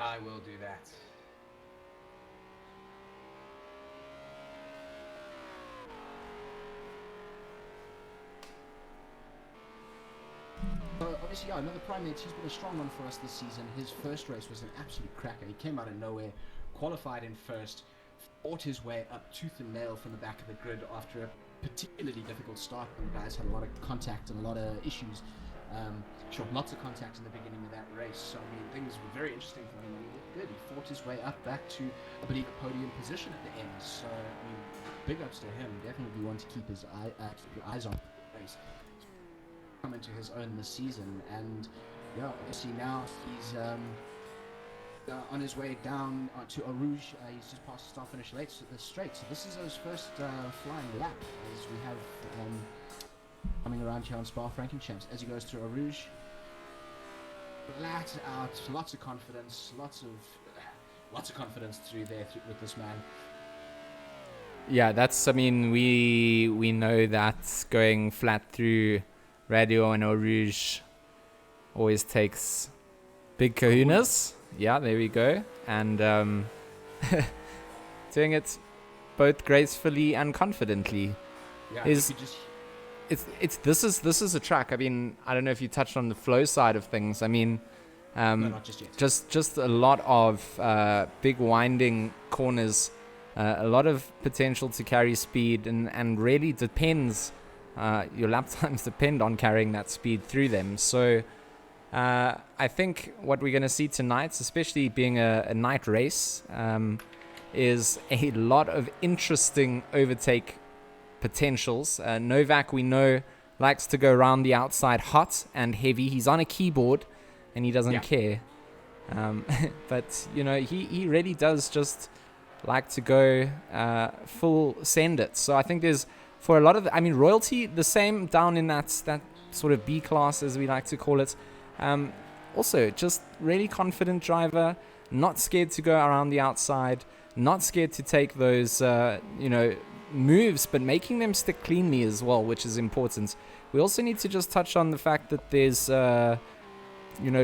I will do that. So obviously, yeah, another primate. He's been a strong one for us this season. His first race was an absolute cracker. He came out of nowhere, qualified in first, fought his way up tooth and nail from the back of the grid after a particularly difficult start. And the guys had a lot of contact and a lot of issues. Lots of contact in the beginning of that race. So I mean, things were very interesting for him. He looked good. He fought his way up back to, I believe, a podium position at the end. So I mean, big ups to him. Definitely one to keep his keep your eyes on the race. Come into his own this season, and yeah, obviously now he's on his way down to Eau Rouge. He's just passed the start finish straight. So this is his first flying lap as we have coming around here on Spa-Francorchamps as he goes through Eau Rouge. Flat out, lots of confidence, lots of confidence with this man. Yeah, that's. I mean, we know that going flat through Radio and Eau Rouge always takes big kahunas. Yeah, there we go. And doing it both gracefully and confidently. Yeah, this is a track. I mean, I don't know if you touched on the flow side of things. I mean, no, not just yet. Just a lot of big winding corners, a lot of potential to carry speed, and really depends. Your lap times depend on carrying that speed through them. So I think what we're going to see tonight, especially being a night race, is a lot of interesting overtake potentials. Novak, we know, likes to go around the outside hot and heavy. He's on a keyboard and he doesn't care. But, you know, he really does just like to go full send it. So I think there's, for a lot of, Royalty, the same down in that sort of B class, as we like to call it. Also, just really confident driver, not scared to go around the outside, not scared to take those, moves, but making them stick cleanly as well, which is important. We also need to just touch on the fact that there's,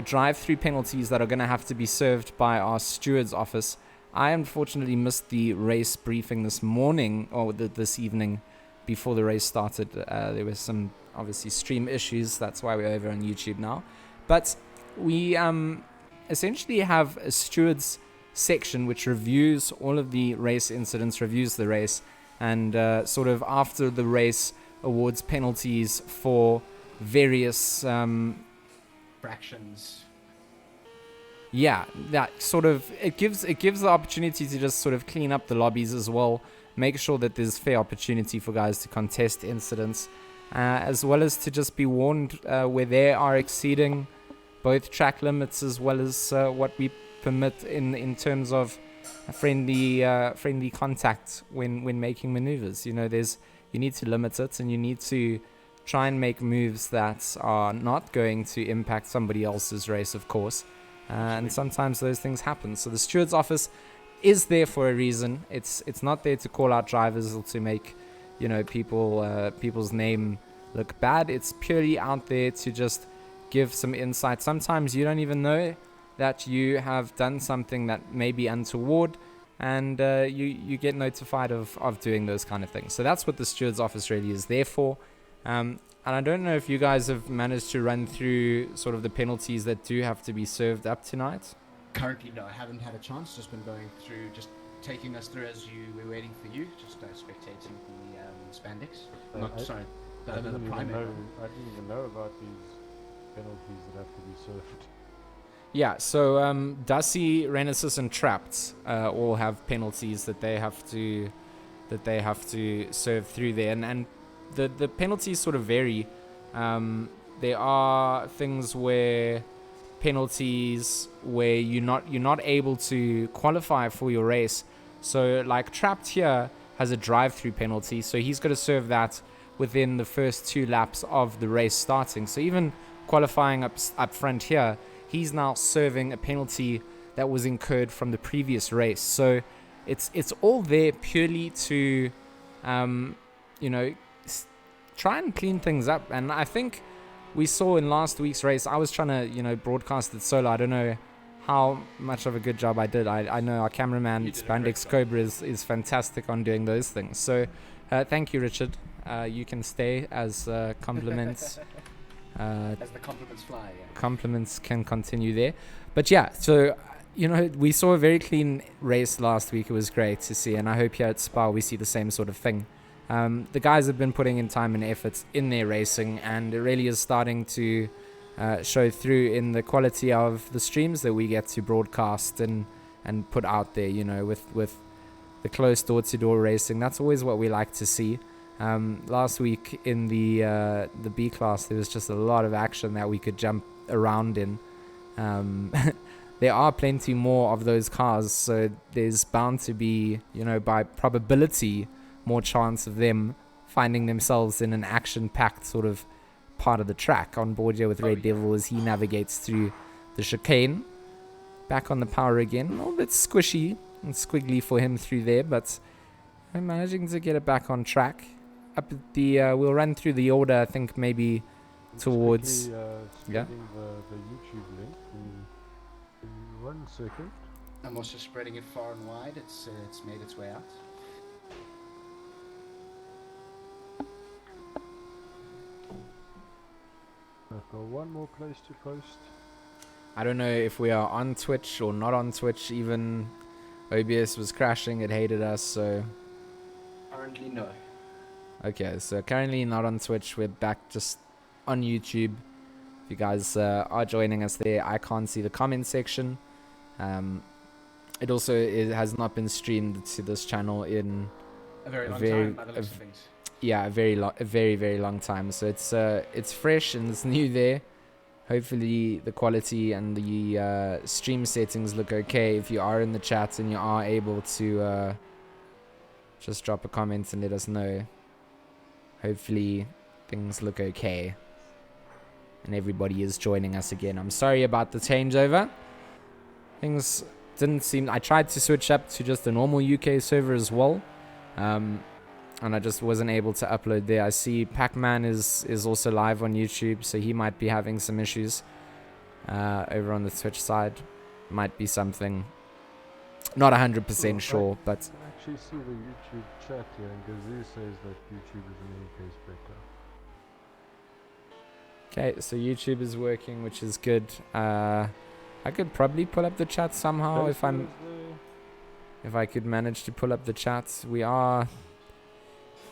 drive-through penalties that are going to have to be served by our steward's office. I unfortunately missed the race briefing this morning, or this evening, before the race started. There were some, obviously, stream issues. That's why we're over on YouTube now. But we essentially have a steward's section which reviews all of the race incidents, reviews the race, and sort of after the race awards penalties for various fractions. Yeah, that sort of it gives the opportunity to just sort of clean up the lobbies as well, make sure that there's fair opportunity for guys to contest incidents, as well as to just be warned where they are exceeding both track limits as well as what we permit in terms of friendly contact when making maneuvers. You need to limit it, and you need to try and make moves that are not going to impact somebody else's race, of course. And sometimes those things happen. So the steward's office is there for a reason. It's not there to call out drivers or to make people's name look bad. It's purely out there to just give some insight. Sometimes you don't even know that you have done something that may be untoward, and you get notified of doing those kind of things. So that's what the steward's office really is there for. And I don't know if you guys have managed to run through sort of the penalties that do have to be served up tonight. Currently, no, I haven't had a chance. Just been going through, just taking us through as we're waiting for you. Just spectating the spandex. I didn't even know about these penalties that have to be served. Yeah, so Dusty, Renesis, and Trapped all have penalties that they have to serve through there, and the penalties sort of vary. There are things where penalties where you're not able to qualify for your race. So like Trapped here has a drive-through penalty, so he's got to serve that within the first 2 laps of the race starting. So even qualifying up front here, he's now serving a penalty that was incurred from the previous race. So it's all there purely to try and clean things up. And I think we saw in last week's race, I was trying to broadcast it solo. I don't know how much of a good job I did. I know our cameraman You did a great Spandex job. Cobra is fantastic on doing those things. So thank you, Richard. You can stay as compliments. As the compliments fly, yeah. Compliments can continue there. But yeah, so we saw a very clean race last week. It was great to see, and I hope here at Spa we see the same sort of thing. The guys have been putting in time and efforts in their racing, and it really is starting to show through in the quality of the streams that we get to broadcast and put out there, with the close door-to-door racing. That's always what we like to see. Last week in the B class, there was just a lot of action that we could jump around in. There are plenty more of those cars, so there's bound to be, by probability, more chance of them finding themselves in an action-packed sort of part of the track on board here with Red Devil as he navigates through the chicane. Back on the power again. A little bit squishy and squiggly for him through there, but I'm managing to get it back on track. Up at the we'll run through the order, I think maybe towards the YouTube link in 1 second. I'm also spreading it far and wide. It's made its way out. I've got one more place to post. I don't know if we are on Twitch or not on Twitch. Even OBS was crashing, it hated us, so Currently, no. okay, so currently not on Twitch. We're back just on YouTube. If you guys are joining us there, I can't see the comment section. It also has not been streamed to this channel in A very long very- time, by the looks of things. a very very long time. So it's fresh and it's new there. Hopefully the quality and the stream settings look okay. If you are in the chat and you are able to just drop a comment and let us know. Hopefully things look okay and everybody is joining us again. I'm sorry about the changeover. Things didn't seem... I tried to switch up to just a normal UK server as well, and I just wasn't able to upload there. I see Pac-Man is also live on YouTube, so he might be having some issues over on the Twitch side. Might be something, not 100% sure, but I actually see the YouTube chat here, and Gazoo says that YouTube is in any case better. okay. So YouTube is working, which is good. I could probably pull up the chat somehow if I could manage to pull up the chat. We are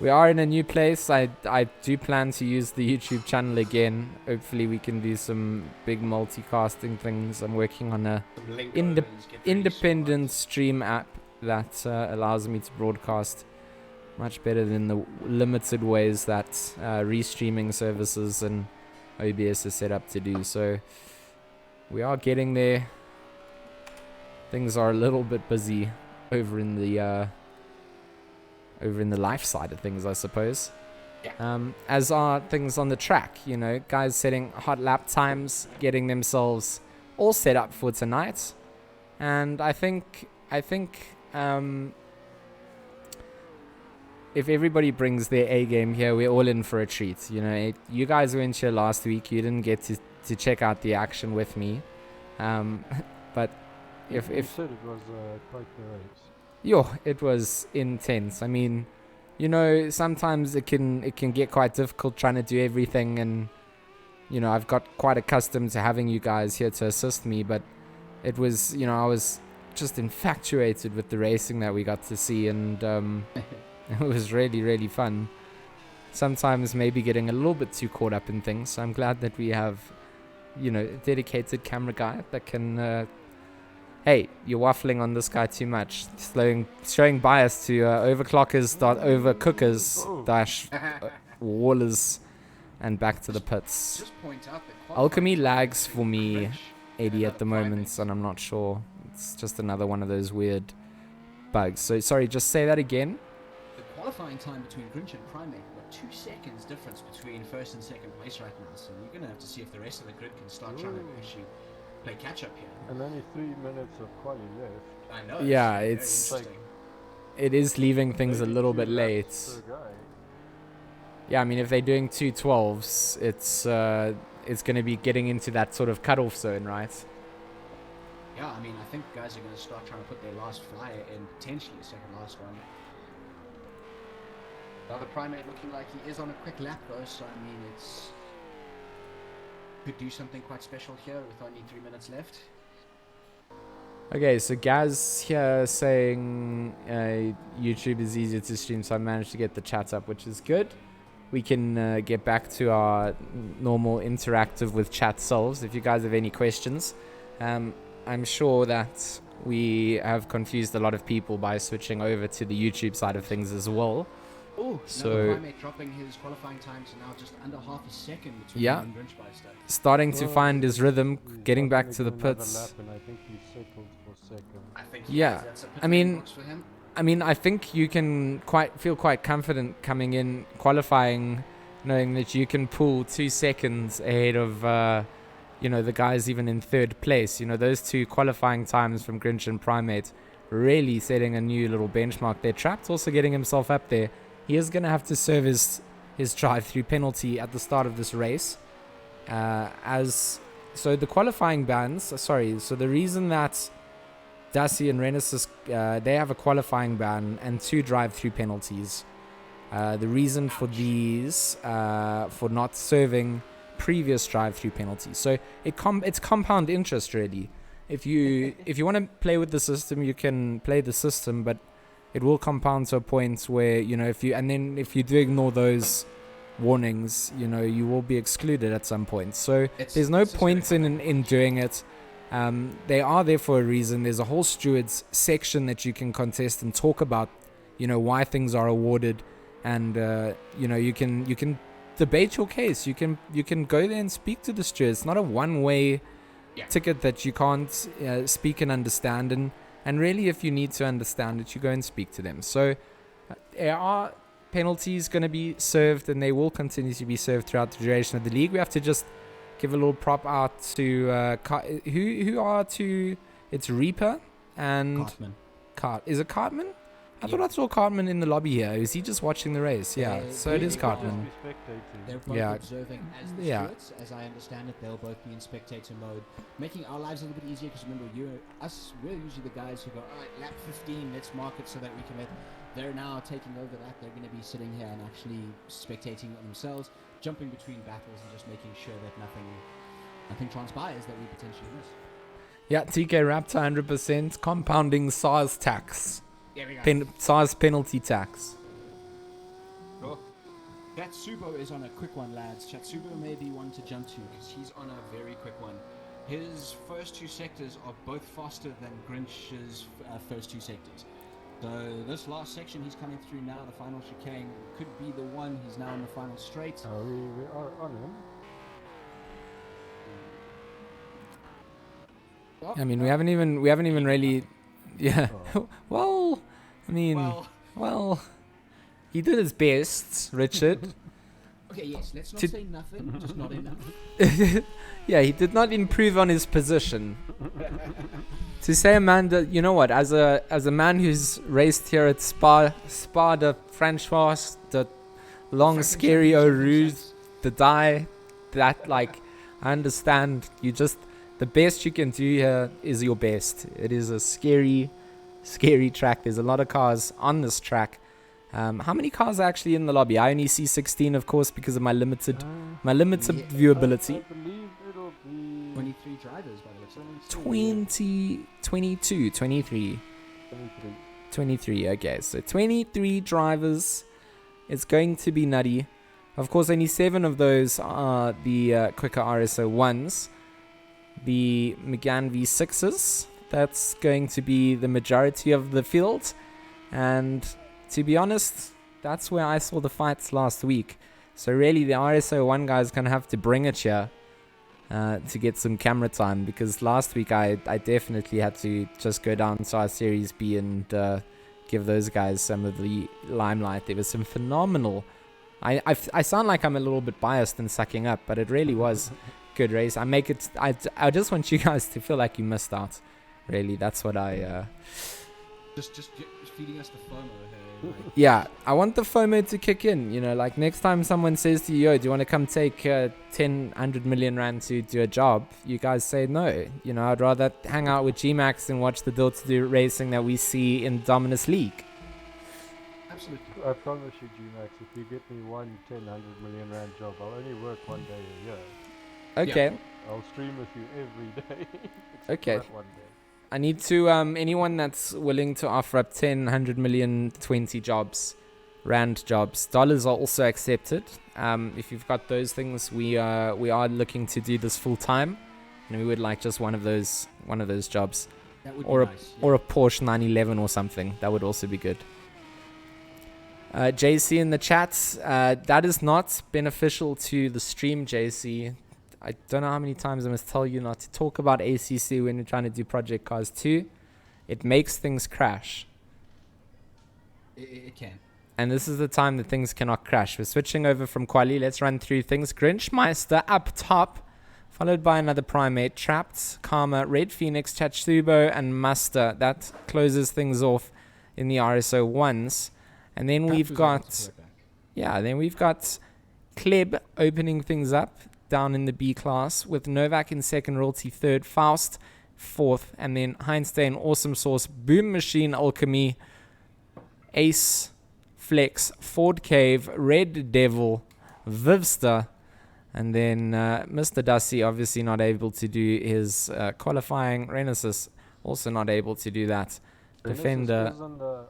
in a new place. I do plan to use the YouTube channel again. Hopefully we can do some big multicasting things. I'm working on a independent stream app that allows me to broadcast much better than the limited ways that restreaming services and OBS is set up to do. So we are getting there. Things are a little bit busy over in the life side of things, I suppose. Yeah. As are things on the track, guys setting hot lap times, getting themselves all set up for tonight. And I think if everybody brings their A game here, we're all in for a treat. You guys went here last week. You didn't get to check out the action with me, but if you said it was quite the race. it was intense. I mean, sometimes it can get quite difficult trying to do everything, and I've got quite accustomed to having you guys here to assist me, but it was, I was just infatuated with the racing that we got to see, and it was really, really fun. Sometimes maybe getting a little bit too caught up in things. So I'm glad that we have, a dedicated camera guy that can... hey, you're waffling on this guy too much. Showing bias to overclockers.overcookers- wallers and back to the pits. Just point out that Alchemy lags for me 80 at the moment, and I'm not sure. It's just another one of those weird bugs. So sorry, just say that again. the qualifying time between Grinch and Primate, what, 2 seconds difference between first and second place right now. So you're gonna have to see if the rest of the grid can start trying to actually play catch up here. And only 3 minutes of quali left. I know. Yeah, very it's interesting. it is leaving things a little bit 32 late. laps per guy. Yeah, I mean, if they're doing 2:12s, it's going to be getting into that sort of cutoff zone, right? Yeah, I mean, I think guys are going to start trying to put their last flyer in, potentially a second last one. Now the Primate looking like he is on a quick lap though, so I mean, it's could do something quite special here with only 3 minutes left. Okay, so Gaz here saying YouTube is easier to stream, so I managed to get the chat up, which is good. We can get back to our normal interactive with chat selves. If you guys have any questions, I'm sure that we have confused a lot of people by switching over to the YouTube side of things as well. Oh, so now the Primate dropping his qualifying time to now just under half a second between him and Grinchmeister. Starting to find his rhythm, getting back to the pits. Lap and I think he settled for second. I think that's a I mean, box for him. I think you can feel quite confident coming in qualifying, knowing that you can pull 2 seconds ahead of, the guys even in third place. Those 2 qualifying times from Grinch and Primate really setting a new little benchmark there. Trapped also getting himself up there. He is going to have to serve his drive-through penalty at the start of this race. So the qualifying bans, so the reason that Dassi and Renault, they have a qualifying ban and 2 drive-through penalties. The reason for these, for not serving previous drive-through penalties. So it's compound interest really. If you want to play with the system, you can play the system, but it will compound to a point where, if you do ignore those warnings, you will be excluded at some point. So there's no point in doing it. They are there for a reason. There's a whole stewards section that you can contest and talk about, why things are awarded, and you can debate your case. You can go there and speak to the stewards. It's not a one-way ticket that you can't speak and understand. And really, if you need to understand it, you go and speak to them. So there are penalties going to be served, and they will continue to be served throughout the duration of the league. We have to just give a little prop out to who are to it's Reaper and Cartman. Is it Cartman? I thought I saw Cartman in the lobby here. Is he just watching the race? Yeah, so it is Cartman. They're both observing as the stewards. As I understand it, they'll both be in spectator mode, making our lives a little bit easier, because remember, we're usually the guys who go, all right, lap 15, let's mark it so that we can let. They're now taking over that. They're going to be sitting here and actually spectating themselves, jumping between battles and just making sure that nothing transpires that we potentially miss. Yeah, TK Raptor 100%, compounding SARS tax. There we go. SARS penalty tax. Cool. Chatsubo is on a quick one, lads. Chatsubo may be one to jump to, because he's on a very quick one. His first 2 sectors are both faster than Grinch's first 2 sectors. So this last section he's coming through now, the final chicane, could be the one. He's now in the final straight. Oh, we are on him. I mean, we haven't even really, yeah. Well, I mean, well, he did his best, Richard. Okay, yes. Let's not say nothing, just not enough. Yeah, he did not improve on his position. To say a man that, you know what, as a man who's raced here at Spa de Francois, the long scary Eau Rouge, the die, that like, I understand. The best you can do here is your best. It is a scary track. There's a lot of cars on this track. How many cars are actually in the lobby? I only see 16, of course, because of my limited viewability. I believe it'll be 23 drivers, by the way. 23. 23, okay. So 23 drivers. It's going to be nutty. Of course, only 7 of those are the quicker RSO 1s. The Megane V6s. That's going to be the majority of the field. And to be honest, that's where I saw the fights last week. So really, the RSO 1 guys going to have to bring it here to get some camera time, because last week I definitely had to just go down to our Series B and give those guys some of the limelight. There was some phenomenal... I sound like I'm a little bit biased and sucking up, but it really was good race. I just want you guys to feel like you missed out. Really, that's what I Just feeding us the FOMO here. Like, Yeah, I want the FOMO to kick in. You know, like next time someone says to you, "Yo, do you want to come take 100 million rand to do a job?" You guys say no. You know, I'd rather hang out with G-Max and watch the door-to-door racing that we see in Dominus League. absolutely. I promise you, G-Max, if you get me one 100 million rand job, I'll only work one day a year. Okay. I'll stream with you every day. Okay. That one day. I need to, anyone that's willing to offer up 10, 100 million, 20 jobs, rand jobs. Dollars are also accepted. If you've got those things, we are looking to do this full time. And we would like just one of those jobs. That would Or be nice. Or a Porsche 911 or something. That would also be good. JC in the chats, that is not beneficial to the stream, JC. I don't know how many times I must tell you not to talk about ACC when you're trying to do Project Cars 2. It makes things crash. It can. And this is the time that things cannot crash. We're switching over from Quali. Let's run through things. Grinchmeister up top, followed by another Primate. Trapped, Karma, Red Phoenix, Chatsubo, and Muster. That closes things off in the RSO 1s. And then we've got... Yeah, then we've got Kleb opening things up down in the B class with Novak in second, Royalty third, Faust fourth, and then Heinstein, Awesome Source, Boom Machine, Alchemy, Ace, Flex, Ford Cave, Red Devil, Vivster, and then Mr. Dusty obviously not able to do his qualifying. Renaissance also not able to do that. Defender. Isn't a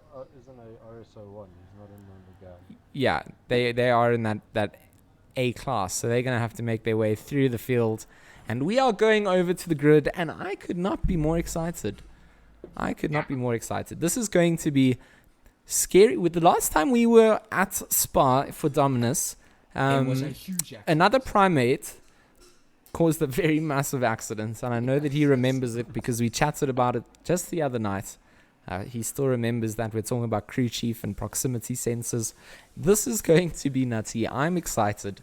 RSO 1. He's not in the game. Yeah, they are in that A class, so they're going to have to make their way through the field. And we are going over to the grid, and I could not be more excited. This is going to be scary. With the last time we were at Spa for Dominus, it was a huge accident. another Primate caused a very massive accident, and I know that he remembers it because we chatted about it just the other night. He still remembers that. We're talking about crew chief and proximity sensors. This is going to be nutty. I'm excited.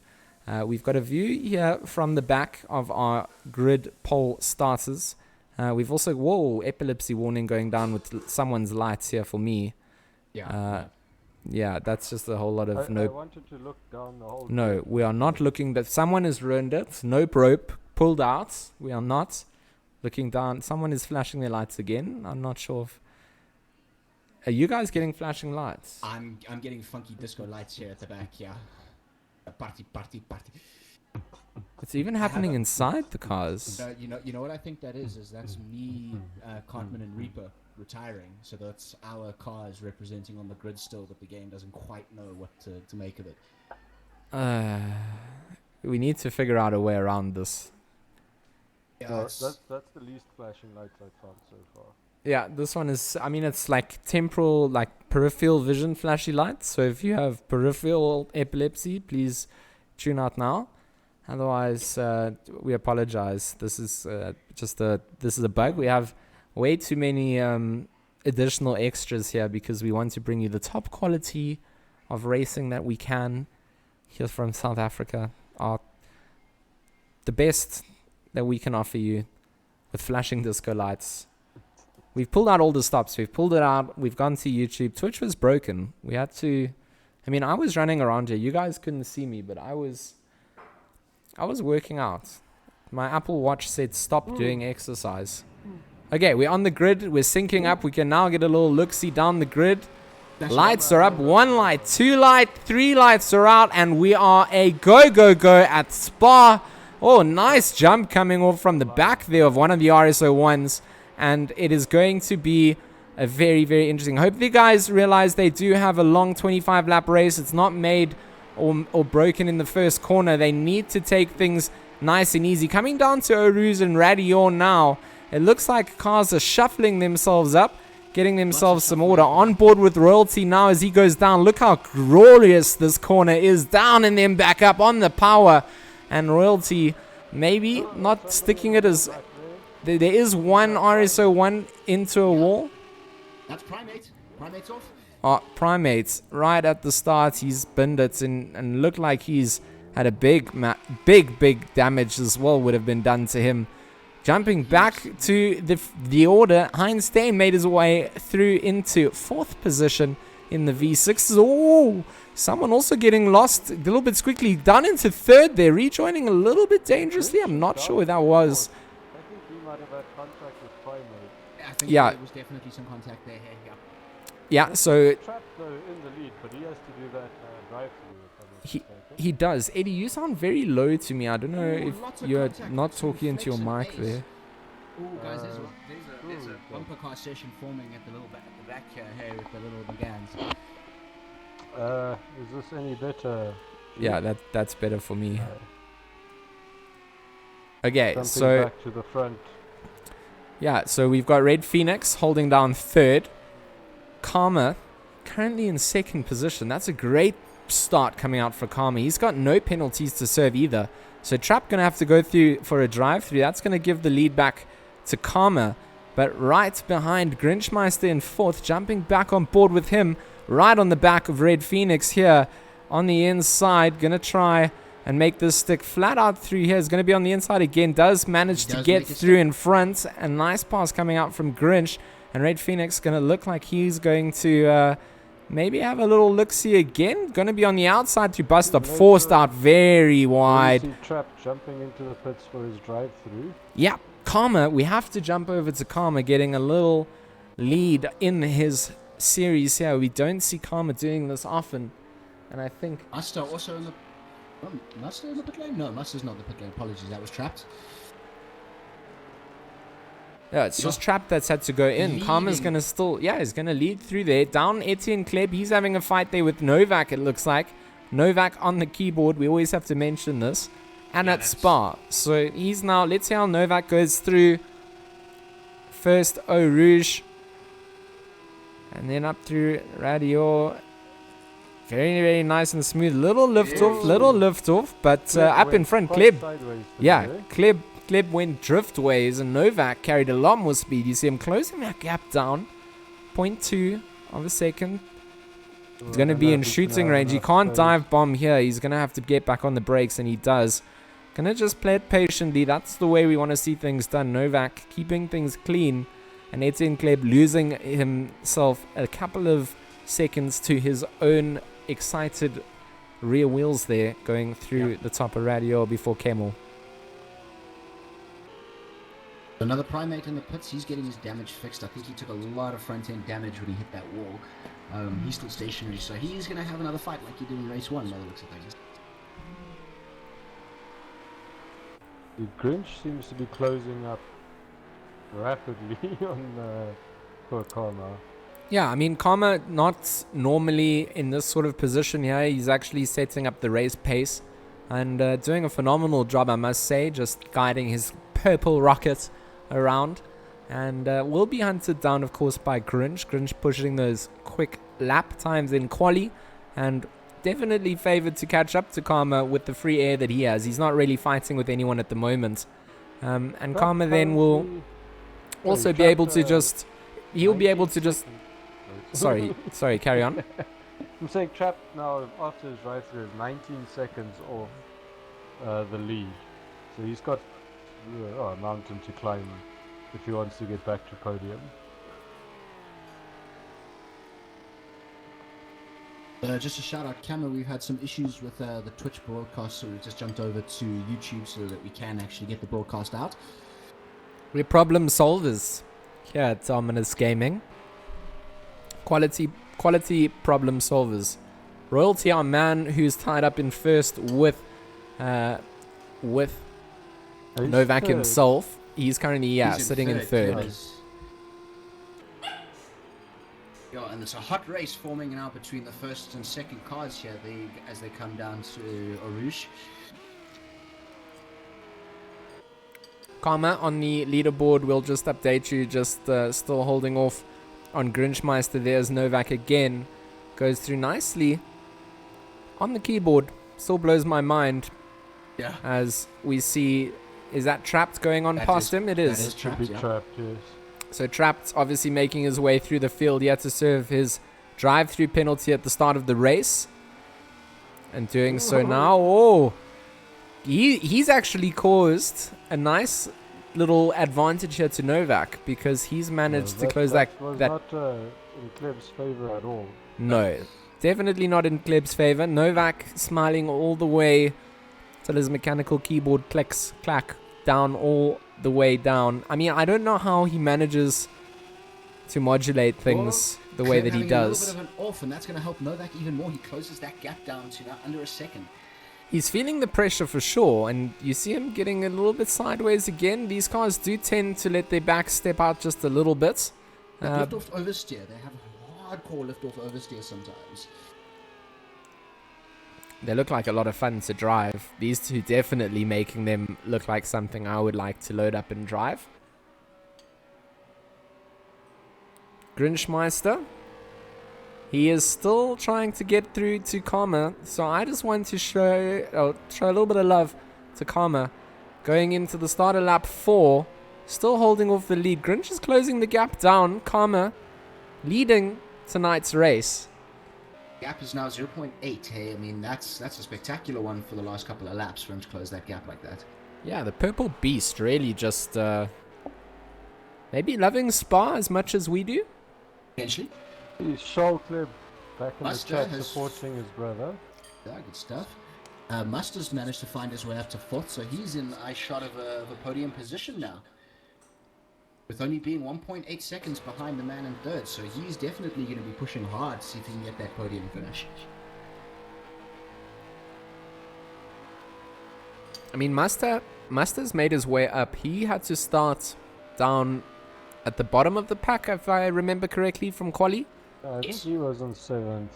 We've got a view here from the back of our grid pole starters. We've also, whoa, epilepsy warning going down with someone's lights here for me. Yeah, that's just a whole lot of I wanted to look down the whole No, we are not looking. That someone has ruined it. Nope, rope pulled out. We are not looking down. Someone is flashing their lights again. I'm not sure if... Are you guys getting flashing lights? I'm getting funky disco lights here at the back, yeah. Party. It's even happening inside the cars. You know what I think that is? That's me, Cartman and Reaper retiring. So that's our cars representing on the grid still, but the game doesn't quite know what to make of it. We need to figure out a way around this. Yeah, that's the least flashing lights I've found so far. Yeah, this one is, I mean, it's like temporal, like peripheral vision flashy lights. So if you have peripheral epilepsy, please tune out now. Otherwise, we apologize. This is this is a bug. We have way too many additional extras here because we want to bring you the top quality of racing that we can here from South Africa. The best that we can offer you with flashing disco lights. We've pulled out all the stops. We've pulled it out. We've gone to YouTube. Twitch was broken. We had to... I mean, I was running around here. You guys couldn't see me, but I was working out. My Apple Watch said stop doing exercise. Okay, we're on the grid. We're syncing up. We can now get a little look-see down the grid. Lights are up. 1 light, 2 light, 3 lights are out, and we are a go at Spa. Oh, nice jump coming off from the back there of one of the RSO 1s. And it is going to be a very, very interesting. I hope the guys realize they do have a long 25-lap race. It's not made or broken in the first corner. They need to take things nice and easy. Coming down to Oruz and Radior now. It looks like cars are shuffling themselves up, getting themselves some order. On board with Royalty now as he goes down. Look how glorious this corner is. Down and then back up on the power. And Royalty maybe not sticking it as... There is one RSO 1 into a wall. That's Primate. Primate's off. Primates right at the start. He's binned it and looked like he's had a big damage as well would have been done to him. Jumping back to the order, Heinz Steen made his way through into 4th position in the V6s. Oh, someone also getting lost a little bit quickly. Down into 3rd there, rejoining a little bit dangerously. I'm not sure who that was. I think he might have had contact with Primate. I think Yeah. there was definitely some contact there. Yeah. Yeah, so Trapped though in the lead, but he has to do that drive-through. if I'm not mistaken. he does. Eddie, you sound very low to me. I don't know Ooh, if lots of you're contact, not some talking into your flex mic and pace. there. Oh, guys, there's Ooh, a bumper car session forming at the back here with the little McGanns. Is this any better? Yeah, that's better for me. Uh, Okay, Jumping so back to the front. yeah, so we've got Red Phoenix holding down 3rd. Karma currently in 2nd position. That's a great start coming out for Karma. He's got no penalties to serve either. So Trap going to have to go through for a drive-through. That's going to give the lead back to Karma. But right behind Grinchmeister in 4th, jumping back on board with him, right on the back of Red Phoenix here on the inside. Going to try and make this stick flat out through here. Is going to be on the inside again. Does manage to get through in front. A nice pass coming out from Grinch. And Red Phoenix going to look like he's going to maybe have a little look-see again. Going to be on the outside through bus stop. Forced out very wide. You see Trap jumping into the pits for his drive-through. Yeah, Karma. We have to jump over to Karma, getting a little lead in his series here. We don't see Karma doing this often. And I think... Muster also in the... Muster in the pit lane? No, Muster's not the pit lane. Apologies, that was trapped. Yeah, it's just Trap that's had to go in. Karma's going to still... Yeah, he's going to lead through there. Down Etienne Kleb. He's having a fight there with Novak, it looks like. Novak on the keyboard. We always have to mention this. And at Spa. So he's now... Let's see how Novak goes through. First Eau Rouge. And then up through Radio. Very, very nice and smooth. Little lift off. But up in front, Kleb. Yeah, Kleb went driftways and Novak carried a lot more speed. You see him closing that gap down. 0.2 of a second. He's going to be in shooting range. He can't dive bomb here. He's going to have to get back on the brakes, and he does. Going to just play it patiently. That's the way we want to see things done. Novak keeping things clean. And Etienne Kleb losing himself a couple of seconds to his own excited rear wheels there, going through the top of Radio before Kemmel. Another Primate in the pits. He's getting his damage fixed. I think he took a lot of front-end damage when he hit that wall. He's still stationary, so he's going to have another fight like he did in race 1 by the looks of things. The Grinch seems to be closing up rapidly on poor Karma. Yeah, I mean, Karma not normally in this sort of position here. He's actually setting up the race pace and doing a phenomenal job, I must say, just guiding his purple rocket around. And will be hunted down, of course, by Grinch. Grinch pushing those quick lap times in quali, and definitely favored to catch up to Karma with the free air that he has. He's not really fighting with anyone at the moment. And Karma then will also be able to just... He'll be able to just... Sorry, carry on. I'm saying Trap now, after his drive-through, is 19 seconds off the lead. So he's got a mountain to climb if he wants to get back to podium. Just a shout out, Camera, we've had some issues with the Twitch broadcast, so we've just jumped over to YouTube so that we can actually get the broadcast out. We're problem solvers here at DOMINUS Gaming. Quality problem solvers. Royalty, our man who's tied up in first with Novak himself. He's currently sitting in third. Yeah, and there's a hot race forming now between the first and second cars here as they come down to Orouge. Karma on the leaderboard, we'll just update you, just still holding off on Grinchmeister. There's Novak again. Goes through nicely on the keyboard. Still blows my mind. Yeah. As we see, is that Trapped going on past him? It is. That is Trapped, yeah. Trapped, yes. So Trapped obviously making his way through the field. He had to serve his drive-through penalty at the start of the race. And doing so now. Oh, he's actually caused a nice little advantage here to Novak because he's managed to close that. was that not in Kleb's favor at all. No, definitely not in Kleb's favor. Novak smiling all the way till his mechanical keyboard clicks, clack, down all the way down. I mean, I don't know how he manages to modulate things the way that he does. A little bit of an off, and that's going to help Novak even more. He closes that gap down to now under a second. He's feeling the pressure for sure, and you see him getting a little bit sideways again. These cars do tend to let their back step out just a little bit. Lift-off oversteer. They have hardcore lift-off oversteer sometimes. They look like a lot of fun to drive. These two definitely making them look like something I would like to load up and drive. Grinchmeister. He is still trying to get through to Karma, so I just want to show a little bit of love to Karma. Going into the start of lap 4, still holding off the lead. Grinch is closing the gap down. Karma leading tonight's race. Gap is now 0.8. Hey, I mean, that's a spectacular one for the last couple of laps for him to close that gap like that. Yeah, the Purple Beast really just maybe loving Spa as much as we do. Potentially. He's Charles Kleb back in Muster the chat has- supporting his brother. Yeah, good stuff. Muster's managed to find his way up to 4th, so he's in eye shot of a podium position now. With only being 1.8 seconds behind the man in 3rd, so he's definitely going to be pushing hard to see if he can get that podium finish. I mean, Muster's made his way up. He had to start down at the bottom of the pack, if I remember correctly, from quali. I think he was on 7th.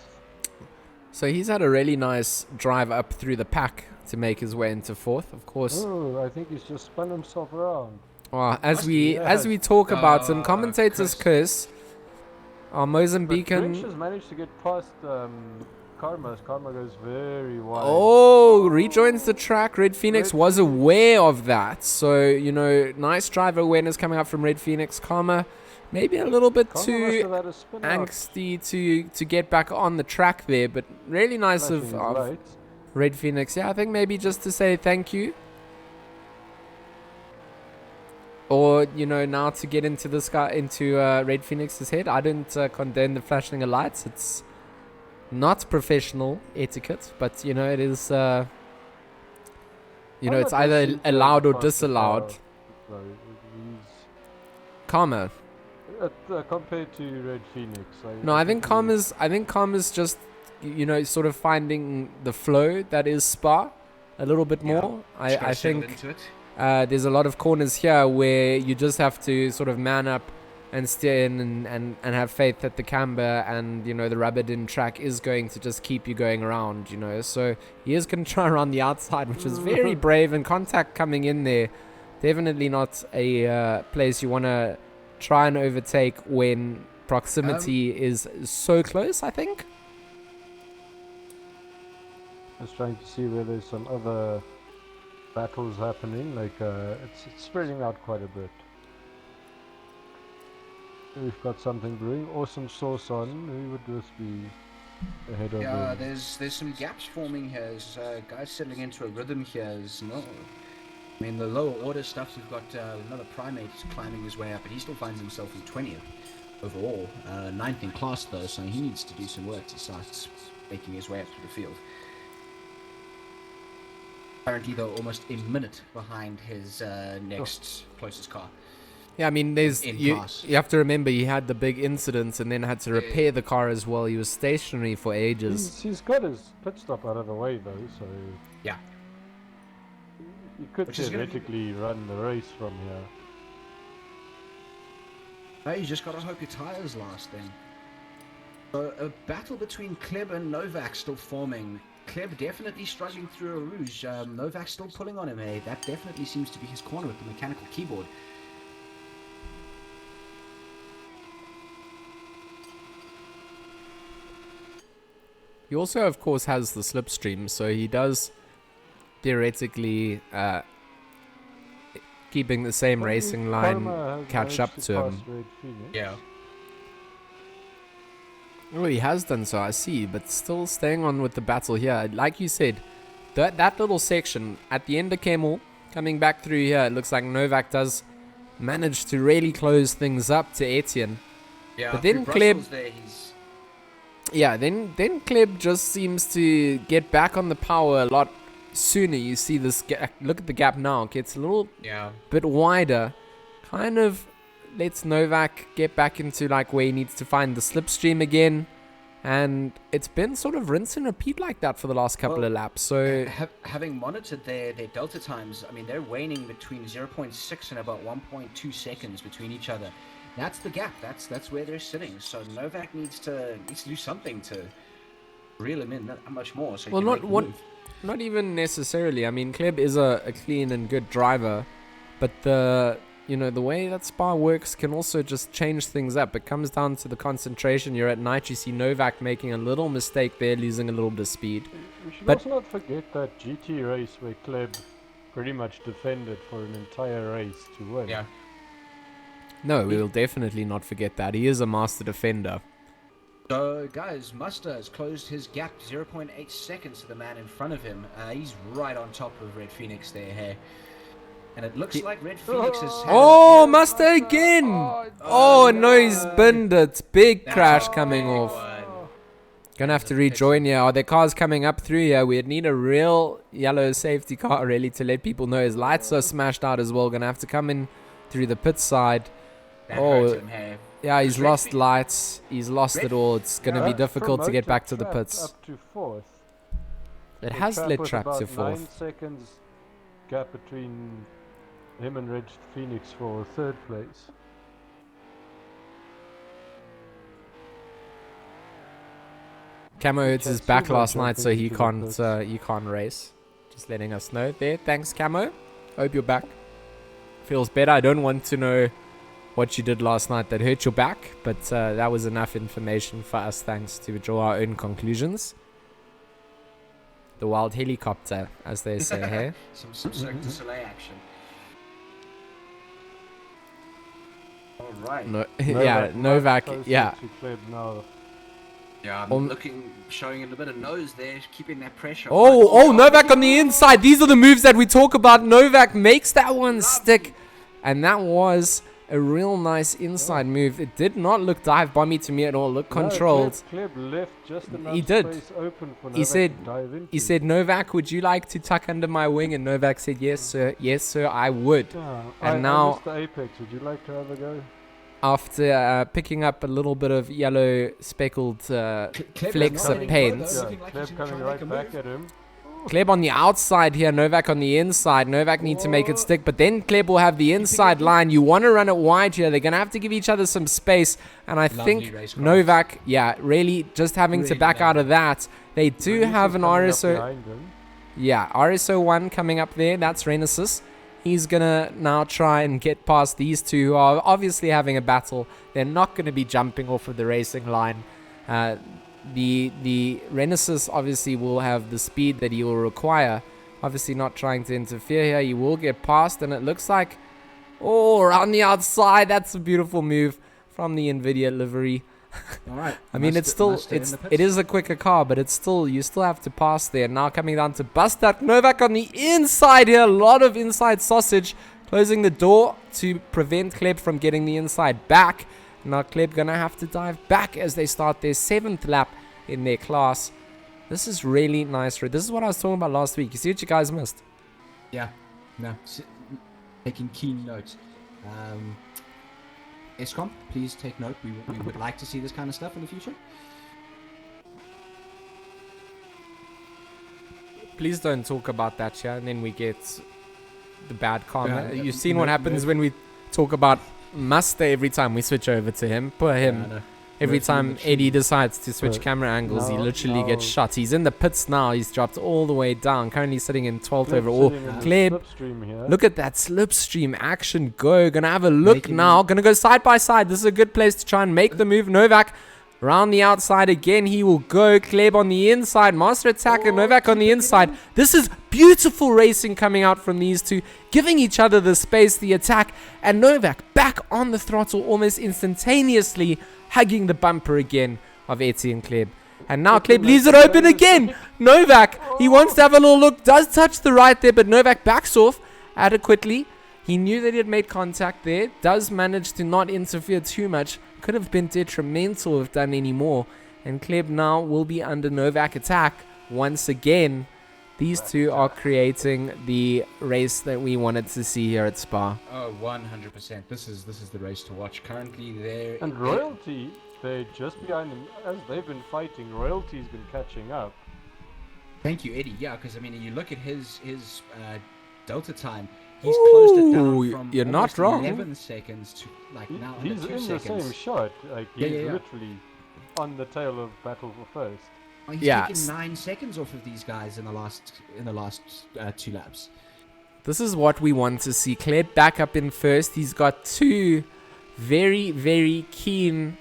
So he's had a really nice drive up through the pack to make his way into 4th, of course. Oh, I think he's just spun himself around. Well, as we talk about him, commentators curse. Our But Mozambican. Grinch has managed to get past Karma. Karma goes very wide. Oh, rejoins the track. Red Phoenix was aware of that. So, you know, nice driver awareness coming up from Red Phoenix. Karma, maybe a little bit Karma must too have had a spin out. angsty to get back on the track there. But really nice Flashing his of lights. Red Phoenix. Yeah, I think maybe just to say thank you. Or, you know, now to get into this guy, into Red Phoenix's head. I don't condone the flashing of lights. It's not professional etiquette, but, you know, it is, you know, Karma it's does either seem to allowed or have passed the disallowed. car, though. He's Karma. compared to Red Phoenix. No, I think Karma's just, you know, sort of finding the flow that is Spa a little bit more. I think Into it. there's a lot of corners here where you just have to sort of man up and steer in and have faith that the camber and, you know, the rubbered-in track is going to just keep you going around, you know. So he is going to try around the outside, which is very brave, and contact coming in there. Definitely not a place you want to try and overtake when proximity is so close, I think. Just trying to see where there's some other battles happening. Like it's spreading out quite a bit. We've got something brewing. Awesome sauce on. Who would this be ahead of Yeah, him? there's some gaps forming here. There's guys settling into a rhythm here. I mean, the lower order stuff, we've got another primate climbing his way up, but he still finds himself in 20th overall. 9th in class, though, so he needs to do some work to start making his way up through the field. Currently, though, almost a minute behind his next closest car. Yeah, I mean, there's In you class. have to remember he had the big incident and then had to repair the car as well. He was stationary for ages. He's got his pit stop out of the way though, so Yeah. he could Which is gonna be- theoretically run the race from here. No, you just gotta hope your tires last then. So a battle between Kleb and Novak still forming. Kleb definitely struggling through a rouge. Novak still pulling on him. Hey, that definitely seems to be his corner with the mechanical keyboard. He also, of course, has the slipstream, so he does theoretically keeping the same racing line Karma has catch managed up to him. pass Red Phoenix. Yeah. Oh, he has done so, I see, but still staying on with the battle here. Like you said, that little section at the end of Kemmel, coming back through here. It looks like Novak does manage to really close things up to Etienne. Yeah, but then Kleb there, he's... Yeah, then Kleb just seems to get back on the power a lot sooner. You see this, look at the gap now. It gets a little bit wider. Kind of lets Novak get back into like where he needs to find the slipstream again. And it's been sort of rinse and repeat like that for the last couple of laps. So having monitored their delta times, I mean, they're waning between 0.6 and about 1.2 seconds between each other. That's the gap. That's where they're sitting. So Novak needs to do something to reel him in that much more. So not even necessarily. I mean, Kleb is a clean and good driver, but the way that Spa works can also just change things up. It comes down to the concentration. You're at night, you see Novak making a little mistake there, losing a little bit of speed. We should also not forget that GT race where Kleb pretty much defended for an entire race to win. Yeah. No, we will definitely not forget that. He is a master defender. So, guys, Muster has closed his gap 0.8 seconds to the man in front of him. He's right on top of Red Phoenix there, hey. And it looks like Red Phoenix has had... Oh, Muster again! Oh, no, he's binned it. Big crash coming off. Gonna have to rejoin here. Are there cars coming up through here? We'd need a real yellow safety car, really, to let people know his lights are smashed out as well. Gonna have to come in through the pit side. Yeah, he's lost lights. He's lost it all. It's going to be difficult to get back to the pits. Up to fourth. It has led Trap to fourth. 9 seconds gap between him and Red Phoenix for third place. Camo hurt his back last night, so he can't race. Just letting us know there. Thanks, Camo. Hope you're back. Feels better. I don't want to know what you did last night that hurt your back, but that was enough information for us, thanks, to draw our own conclusions. The wild helicopter, as they say, hey? Some Cirque du Soleil action. Alright. Novak, yeah. Yeah, I'm showing a bit of nose there, keeping that pressure. Oh, Novak on the inside. These are the moves that we talk about. Novak makes that one stick, and that was a real nice inside move. It did not look dive bomby to me at all. Look controlled. Kleb left just enough he did. Space open for He Novak said, to dive into. He said, Novak, would you like to tuck under my wing? And Novak said, yes, sir. Yes, sir, I would. And now, I missed the apex. Would you like to have a go? After picking up a little bit of yellow speckled flecks of paint. Kleb coming right back at him. Kleb on the outside here, Novak on the inside. Novak needs to make it stick, but then Kleb will have the inside line. You want to run it wide here. They're going to have to give each other some space, and I think Novak, really just having to back out of that. They do have an RSO. Yeah, RSO1 coming up there. That's Renault. He's going to now try and get past these two who are obviously having a battle. They're not going to be jumping off of the racing line. The Renault obviously will have the speed that he will require. Obviously not trying to interfere here. He will get past, and it looks like, around the outside. That's a beautiful move from the NVIDIA livery. All right. I mean, it is a quicker car, but you still have to pass there. Now coming down to bust that. Novak on the inside here. A lot of inside sausage. Closing the door to prevent Kleb from getting the inside back. Now Kleb gonna have to dive back as they start their 7th lap in their class. This is really nice. This is what I was talking about last week. You see what you guys missed? Yeah. No. Taking keen notes. ESCOM, please take note. We would like to see this kind of stuff in the future. Please don't talk about that, yeah, and then we get the bad karma. You've seen what happens when we talk about Muster every time we switch over to him. Poor him. Every time Eddie decides to switch camera angles, he literally gets shot. He's in the pits now. He's dropped all the way down. Currently sitting in 12th overall. Kleb, look at that slipstream action go. Gonna have a look now. Gonna go side by side. This is a good place to try and make the move. Novak around the outside again. He will go. Kleb on the inside. Master attacker. Novak on the inside. This is beautiful racing coming out from these two, giving each other the space, the attack, and Novak back on the throttle almost instantaneously, hugging the bumper again of Etienne Kleb. And now Kleb leaves it open again. Novak, he wants to have a little look, does touch the right there, but Novak backs off adequately. He knew that he had made contact there. Does manage to not interfere too much. Could have been detrimental if done any more. And Kleb now will be under Novak attack once again. These two are creating the race that we wanted to see here at Spa. Oh, 100%. This is the race to watch. Currently, they're... And Royalty, they're just behind him. As they've been fighting, Royalty's been catching up. Thank you, Eddie. Yeah, because, I mean, you look at his delta time, he's closed it down from you're not wrong. 11 seconds to, like, now He's under 2 in seconds. the same shot. Like, he's Yeah. literally on the tail of battle for first. Oh, he's Yeah. taken 9 seconds off of these guys in the last 2 laps. This is what we want to see. Kleb back up in first. He's got 2 very, very keen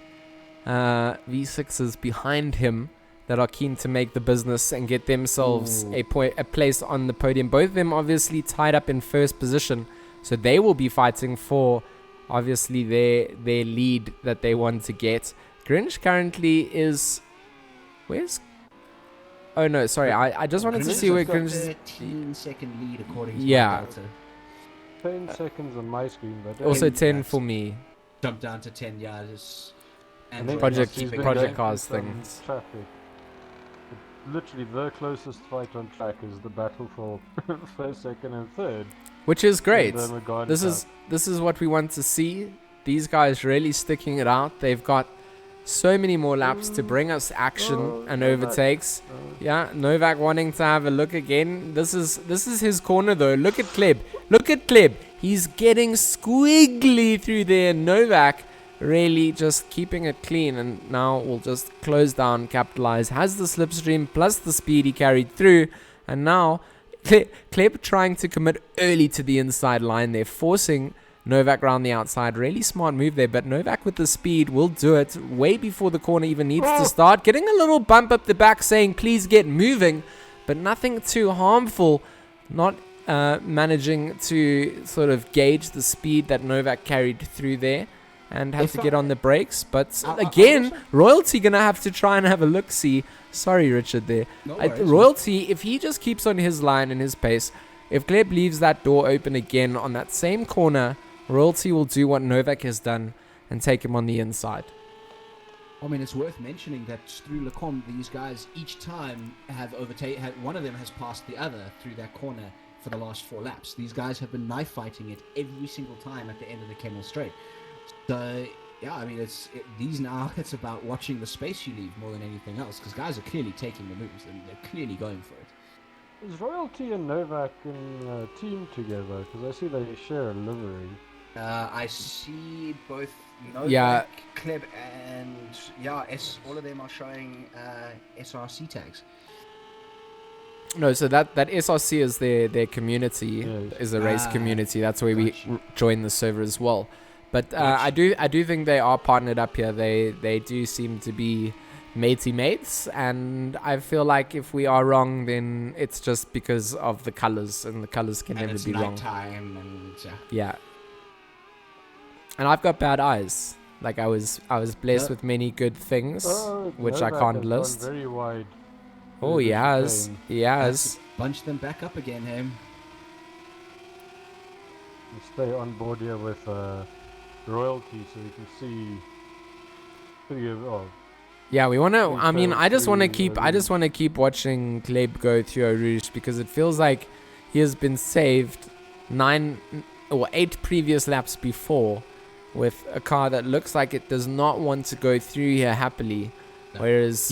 V6s behind him that are keen to make the business and get themselves a place on the podium. Both of them obviously tied up in first position, so they will be fighting for obviously their lead that they want to get. Grinch currently is... Where's... Oh no, sorry, I just wanted to see where Grinch is. 13-second lead according to Yeah. my delta. 10 seconds on my screen, but Also 10 that's- for me. Jumped down to 10 yards. I And think Project- he's been Project going through Cars some things. Traffic. Literally, the closest fight on track is the battle for first, second, and third. Which is great. in the Megane This is what we want to see. These guys really sticking it out. They've got so many more laps to bring us action and overtakes. Yeah, Novak wanting to have a look again. This is his corner though. Look at Kleb. Look at Kleb. He's getting squiggly through there. Novak really just keeping it clean, and now we'll just close down, capitalize. Has the slipstream plus the speed he carried through, and now Kleb trying to commit early to the inside line. They're forcing Novak round the outside. Really smart move there, but Novak with the speed will do it way before the corner even needs to start. Getting a little bump up the back saying please get moving, but nothing too harmful. Not managing to sort of gauge the speed that Novak carried through there and had to get on the brakes. But again, Royalty gonna have to try and have a look-see. Sorry, Richard there. No worries. Royalty, if he just keeps on his line and his pace, if Kleb leaves that door open again on that same corner, Royalty will do what Novak has done and take him on the inside. I mean, it's worth mentioning that through Lecombe, these guys each time have one of them has passed the other through that corner for the last 4 laps. These guys have been knife fighting it every single time at the end of the Kemmel Straight. So, yeah, I mean, these now, it's about watching the space you leave more than anything else, because guys are clearly taking the moves and they're clearly going for it. Is Royalty and Novak in a team together? Because I see they share a livery. I see both Novak, Yeah. Kleb, and all of them are showing SRC tags. No, so that SRC is their community, Yes. is a race community. That's where Gotcha. we join the server as well. But I do think they are partnered up here. They do seem to be matey mates, and I feel like if we are wrong, then it's just because of the colors, and the colors can And never it's be wrong. nighttime and Yeah. And I've got bad eyes. Like I was blessed with many good things, which I Novak can't has gone list. very wide. Oh, he has. He has. bunch them back up again, him. Stay on board here with Royalty so you can see. Yeah, we want to. I mean, I just want to through keep. I just want to keep watching Kleb go through Eau Rouge because it feels like he has been saved 9 or 8 previous laps before with a car that looks like it does not want to go through here happily. No. Whereas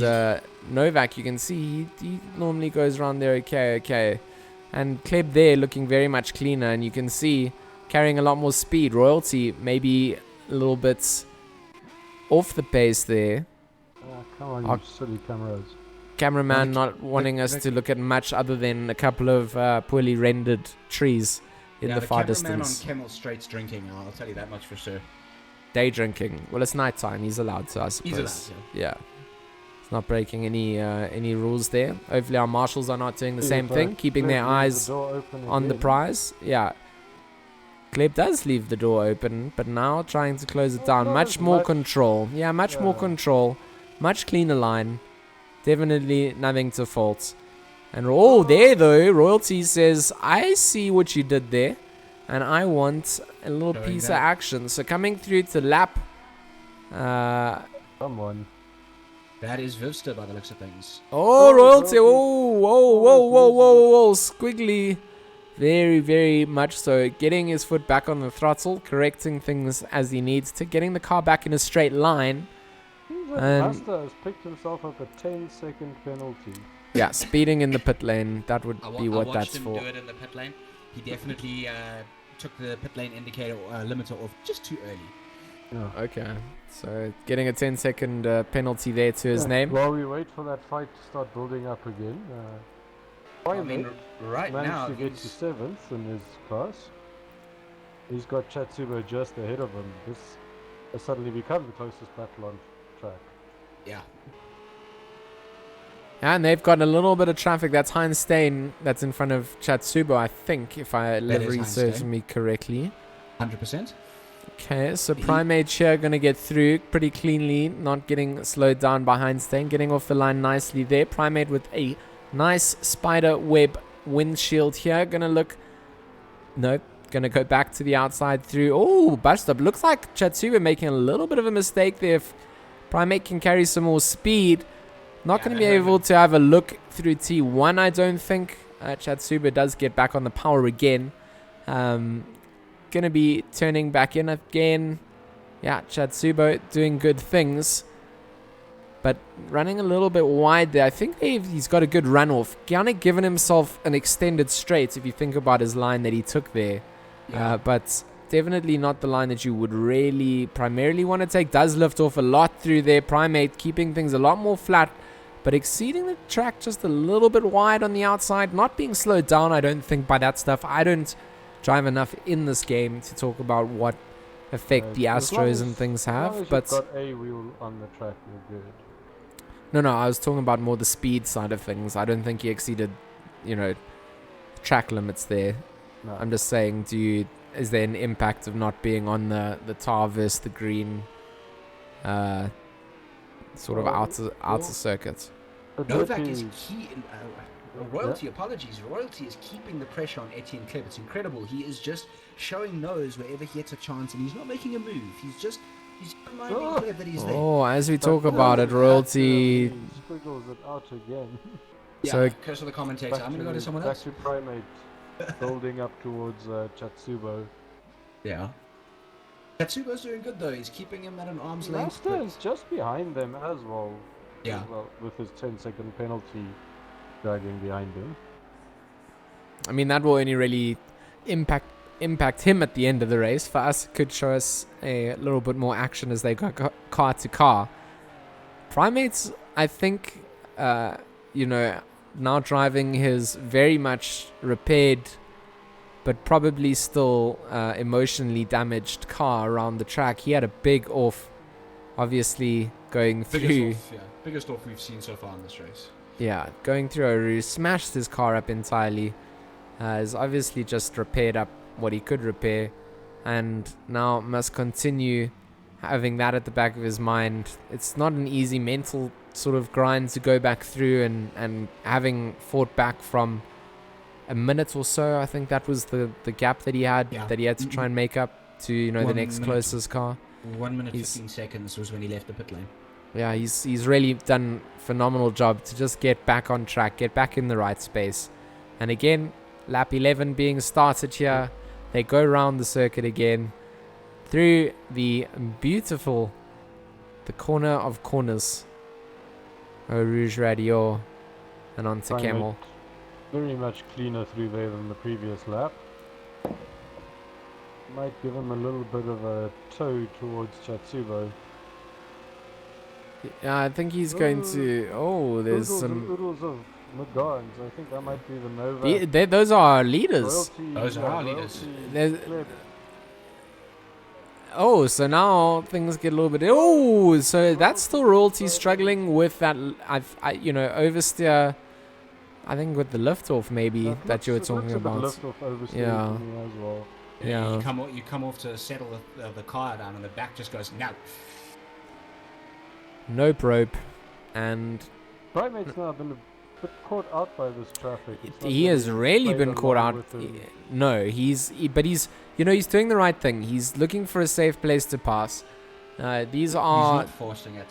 Novak, you can see he normally goes around there okay. And Kleb there looking very much cleaner, and you can see carrying a lot more speed. Royalty maybe a little bit off the pace there. Come on, Our you silly cameras. Cameraman not wanting us to look at much other than a couple of poorly rendered trees in the far cameraman distance. on Kemmel Straight's drinking, I'll tell you that much for sure. Day drinking. Well, it's nighttime. He's allowed to, I suppose. He's allowed to. Yeah. It's not breaking any rules there. Hopefully our marshals are not doing the same thing, keeping their eyes on the prize. Yeah. Kleb does leave the door open, but now trying to close it down. Much more control. Yeah, much more control. Much cleaner line. Definitely nothing to fault. And there though, Royalty says, I see what you did there. and I want a little Showing piece of that. action. So coming through to lap. Come on. That is Vivster by the looks of things. Oh, Oh, royalty! royalty. Oh, whoa, Oh, whoa, it's whoa, whoa, losing whoa! Squiggly. Very, very much so. Getting his foot back on the throttle, correcting things as he needs to, getting the car back in a straight line. Seems like And- Master has picked himself up a 10-second penalty. Yeah, speeding in the pit lane. That would I be what watched that's him for. do it in the pit lane. He definitely took the pit lane indicator limiter off just too early. Yeah. Okay, so getting a 10-second penalty there to his name. While we wait for that fight to start building up again, I mean, right managed now, to get to 7th in his class. He's got Chatsubo just ahead of him. This has suddenly become the closest battle on track. yeah, And they've got a little bit of traffic. That's Heinz Stein that's in front of Chatsubo, I think, if I livery Heinz serves Stein. me correctly. 100%. Okay, so Primate here going to get through pretty cleanly, not getting slowed down by Heinz Stein, getting off the line nicely there. Primate with a nice spider web windshield here. Going to look... Nope. Going to go back to the outside through. Oh, bust up. Looks like Chatsubo making a little bit of a mistake there. If Primate can carry some more speed... Not Yeah, going to be able to have a look through T1, I don't think. Chatsuba does get back on the power again. Going to be turning back in again. Yeah, Chatsuba doing good things. But running a little bit wide there. I think he's got a good runoff. Kind of given himself an extended straight if you think about his line that he took there. Yeah. But definitely not the line that you would really primarily want to take. Does lift off a lot through there. Primate keeping things a lot more flat, but exceeding the track just a little bit wide on the outside. Not being slowed down, I don't think, by that stuff. I don't drive enough in this game to talk about what effect the As long Astros as- and things as long have. as But you've got a wheel on the track, you're good. no, I was talking about more the speed side of things. I don't think he exceeded, track limits there. No. I'm just saying, is there an impact of not being on the tar versus the green sort of outer circuit? But Novak Loki- is key in Royalty. Apologies. Royalty is keeping the pressure on Etienne Kleb. It's incredible. He is just showing nose wherever he gets a chance, and he's not making a move. He's reminding Oh. Kleb that he's there. Oh, as we but talk about it, that, Royalty. he squiggles it out again. Yeah, So- curse of the commentator. I'm going to go to someone back else. to Primate, building up towards Chatsubo. Yeah. Katsuba's doing good though. He's keeping him at an arm's length. Master is just behind them as well. Yeah. As well, with his 10-second penalty dragging behind him. I mean, that will only really impact him at the end of the race. For us, it could show us a little bit more action as they go car to car. Primates, I think, now driving his very much repaired, but probably still emotionally damaged car around the track. He had a big off, obviously going through. Biggest off we've seen so far in this race. Yeah, going through a roof, smashed his car up entirely. Has obviously just repaired up what he could repair, and now must continue having that at the back of his mind. It's not an easy mental sort of grind to go back through, and having fought back from a minute or so, I think that was the gap that he had, that he had to try and make up to, the 1 next minute. closest car. 1 minute He's- 15 seconds was when he left the pit lane. Yeah, he's really done a phenomenal job to just get back on track, get back in the right space. And again, lap 11 being started here. They go around the circuit again through the beautiful, the corner of corners. Eau Rouge Radio and onto Primate Camel. very much cleaner through there than the previous lap. Might give him a little bit of a toe towards Chatsubo. Yeah, I think he's going to... Oh, there's Oodles some... and oodles of McGarns. I think that might be the Nova. Those are our leaders. Royalty, Those are our leaders. Royalty There's- Kleb. Oh, so now things get a little bit... Oh, so that's still Royalty struggling with that... oversteer... I think with the liftoff maybe that you were talking about. Lift off oversteer Yeah. to me as well. Yeah. You come off to settle the car down, and the back just goes no. Nope rope. And Primate's now been a bit caught out by this traffic. It's not He that has he's really played been caught along out. with them. No, but he's he's doing the right thing. He's looking for a safe place to pass. These He's are not forcing it.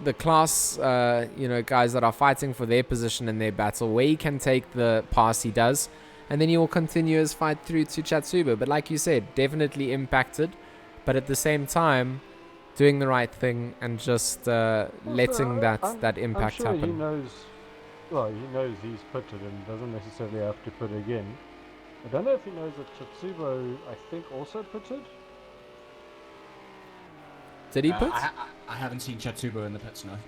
the class, guys that are fighting for their position in their battle. Where he can take the pass, he does, and then he will continue his fight through to Chatsuba. But like you said, definitely impacted, but at the same time, doing the right thing and just letting that impact I'm sure happen. he knows. Well, he knows he's pitted and doesn't necessarily have to pit again. I don't know if he knows that Chatsubo, I think, also pitted. Did he put? I haven't seen Chatsubo in the pits, no. I'm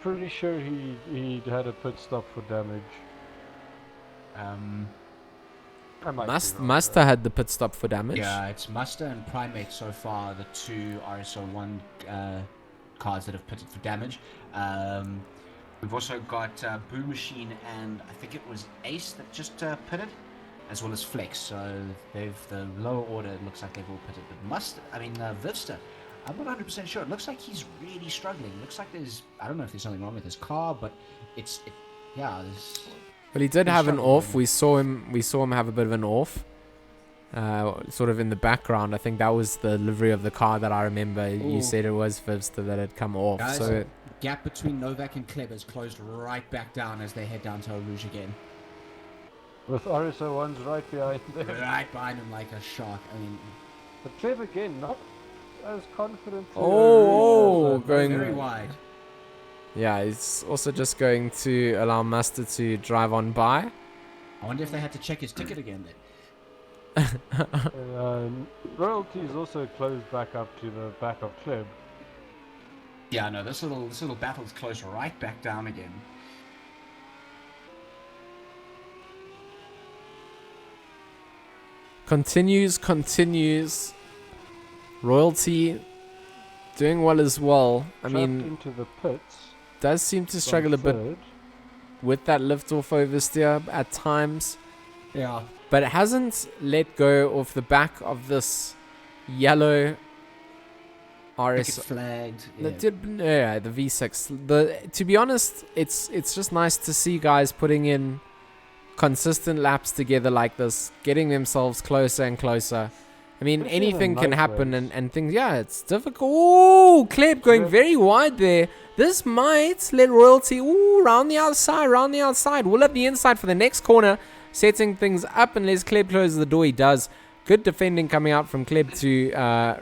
pretty sure he had a pit stop for damage. I might be wrong, Muster had the pit stop for damage. Yeah, it's Muster and Primate so far, the two RSO1 cars that have pitted for damage. We've also got Boo Machine and I think it was Ace that just pitted, as well as Flex. So the lower order, it looks like they've all pitted. But Vivster, I'm not 100% sure. It looks like he's really struggling. It looks like I don't know if there's something wrong with his car, but there's... Well, he did have an struggling. off. We saw him have a bit of an off, sort of in the background. I think that was the livery of the car that I remember. You Ooh. said it was Vivster that had come off. Guys, So gap between Novak and Kleb has closed right back down as they head down to Eau Rouge again. With RSO1s right behind them. Right behind him like a shark. I mean, But Trev again, not as confident. going very wide. yeah, he's also just going to allow Muster to drive on by. I wonder if they had to check his ticket again then. Royalty is also closed back up to the back of Kleb. Yeah, no, this little battle's closed right back down again. Continues. Royalty doing well as well. I Trapped mean, into the pits. does seem to struggle from a bit third. with that liftoff oversteer at times, Yeah. but it hasn't let go of the back of this yellow Ticket RS. flagged. The V6. To be honest, it's just nice to see guys putting in consistent laps together like this, getting themselves closer and closer. I mean, Especially in a anything can night happen race. and things. Yeah, it's difficult. Ooh, Kleb going Yeah. very wide there. This might let Royalty. Ooh, round the outside. Will up the inside for the next corner, setting things up unless Kleb closes the door. He does. Good defending coming out from Kleb to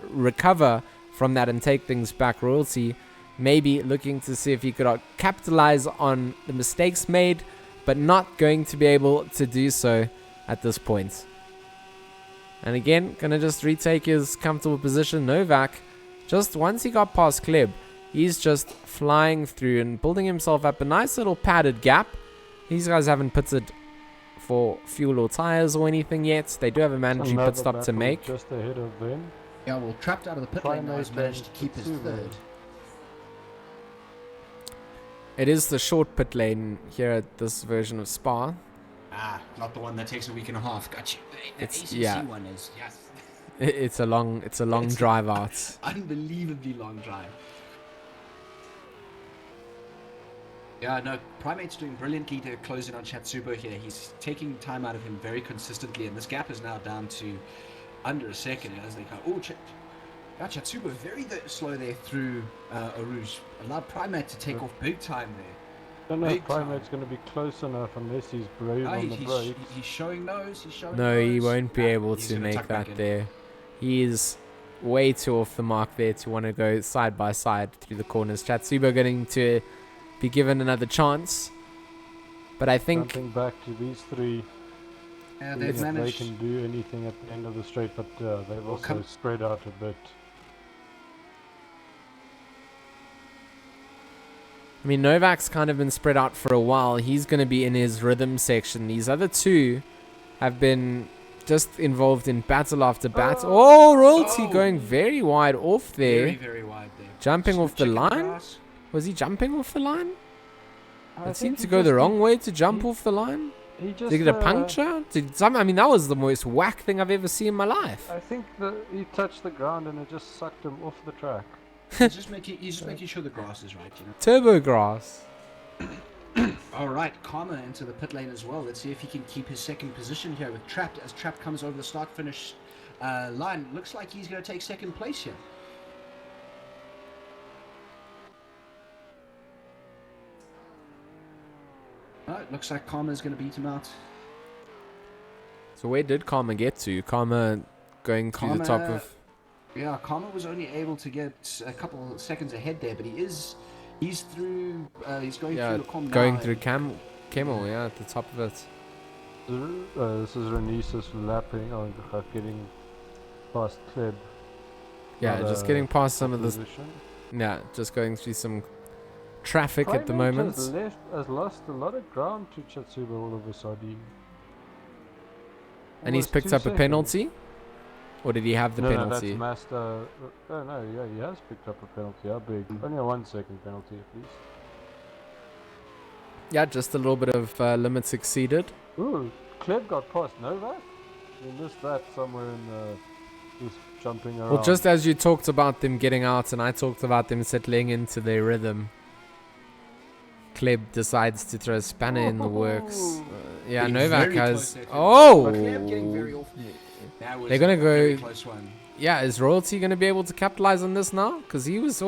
recover from that and take things back. Royalty maybe looking to see if he could capitalize on the mistakes made, but not going to be able to do so at this point. And again, gonna just retake his comfortable position. Novak, just once he got past Kleb, he's just flying through and building himself up a nice little padded gap. These guys haven't pitted for fuel or tires or anything yet. They do have a mandatory Another pit stop to battle make. just ahead of them. Yeah, well, trapped out of the pit lane now, has Primate managed to and keep his Chatsubo. third. It is the short pit lane here at this version of Spa. Ah, not the one that takes a week and a half. Got you. The It's- ACC yeah. one is, yes. It's a long It's- drive out. Unbelievably long drive. Yeah, no, Primate's doing brilliantly to close in on Chatsubo here. He's taking time out of him very consistently, and this gap is now down to under a second as they go. Chatsubo very slow there through Eau Rouge. Allowed Primate to take off big time there. Don't know if Big time. Primate's going to be close enough unless he's brave No, on the brakes. he's showing nose. He's showing No, nose. he won't be able He's to gonna make tuck back that in. there. He is way too off the mark there to want to go side by side through the corners. Chatsubo getting to be given another chance. But I think Jumping back to these three, Yeah, seeing they've if they managed. can do anything at the end of the straight, but they've also come- spread out a bit. I mean, Novak's kind of been spread out for a while. He's going to be in his rhythm section. These other two have been just involved in battle after battle. Oh, Royalty Oh. going very wide off there. Very, very wide there. Jumping off the Chicken line? grass. Was he jumping off the line? I It think seemed he to go the just- wrong way to jump he- off the line. He just Did he get a puncture? I mean, that was the most whack thing I've ever seen in my life. I think he touched the ground and it just sucked him off the track. He's just making sure the grass is right, you know. Turbo grass. All right, Karma into the pit lane as well. Let's see if he can keep his second position here with Trapped. As Trapped comes over the start-finish line, looks like he's going to take second place here. It looks like Karma's going to beat him out. So where did Karma get to? Karma going through the top of... Yeah, Karma was only able to get a couple seconds ahead there, but he's through, he's going through the com now. Going through Camel, at the top of it. This is Renesis lapping, getting past Kleb. Yeah, just getting past some of this. Yeah, just going through some traffic at the moment. Has lost a lot of ground to Chatsuba all of a sudden. And he's picked up a penalty? Or did he have the penalty? No, that's Master. He has picked up a penalty. How big? Only a 1 second penalty at least. Yeah, just a little bit of limits exceeded. Ooh, Kleb got past Novak? You missed that somewhere in just jumping around. Well, just as you talked about them getting out and I talked about them settling into their rhythm, Kleb decides to throw a spanner in the works. Yeah, Novak has... Oh! But Kleb getting very off. They're going to go... Close one. Yeah, is Royalty going to be able to capitalize on this now? Because he was...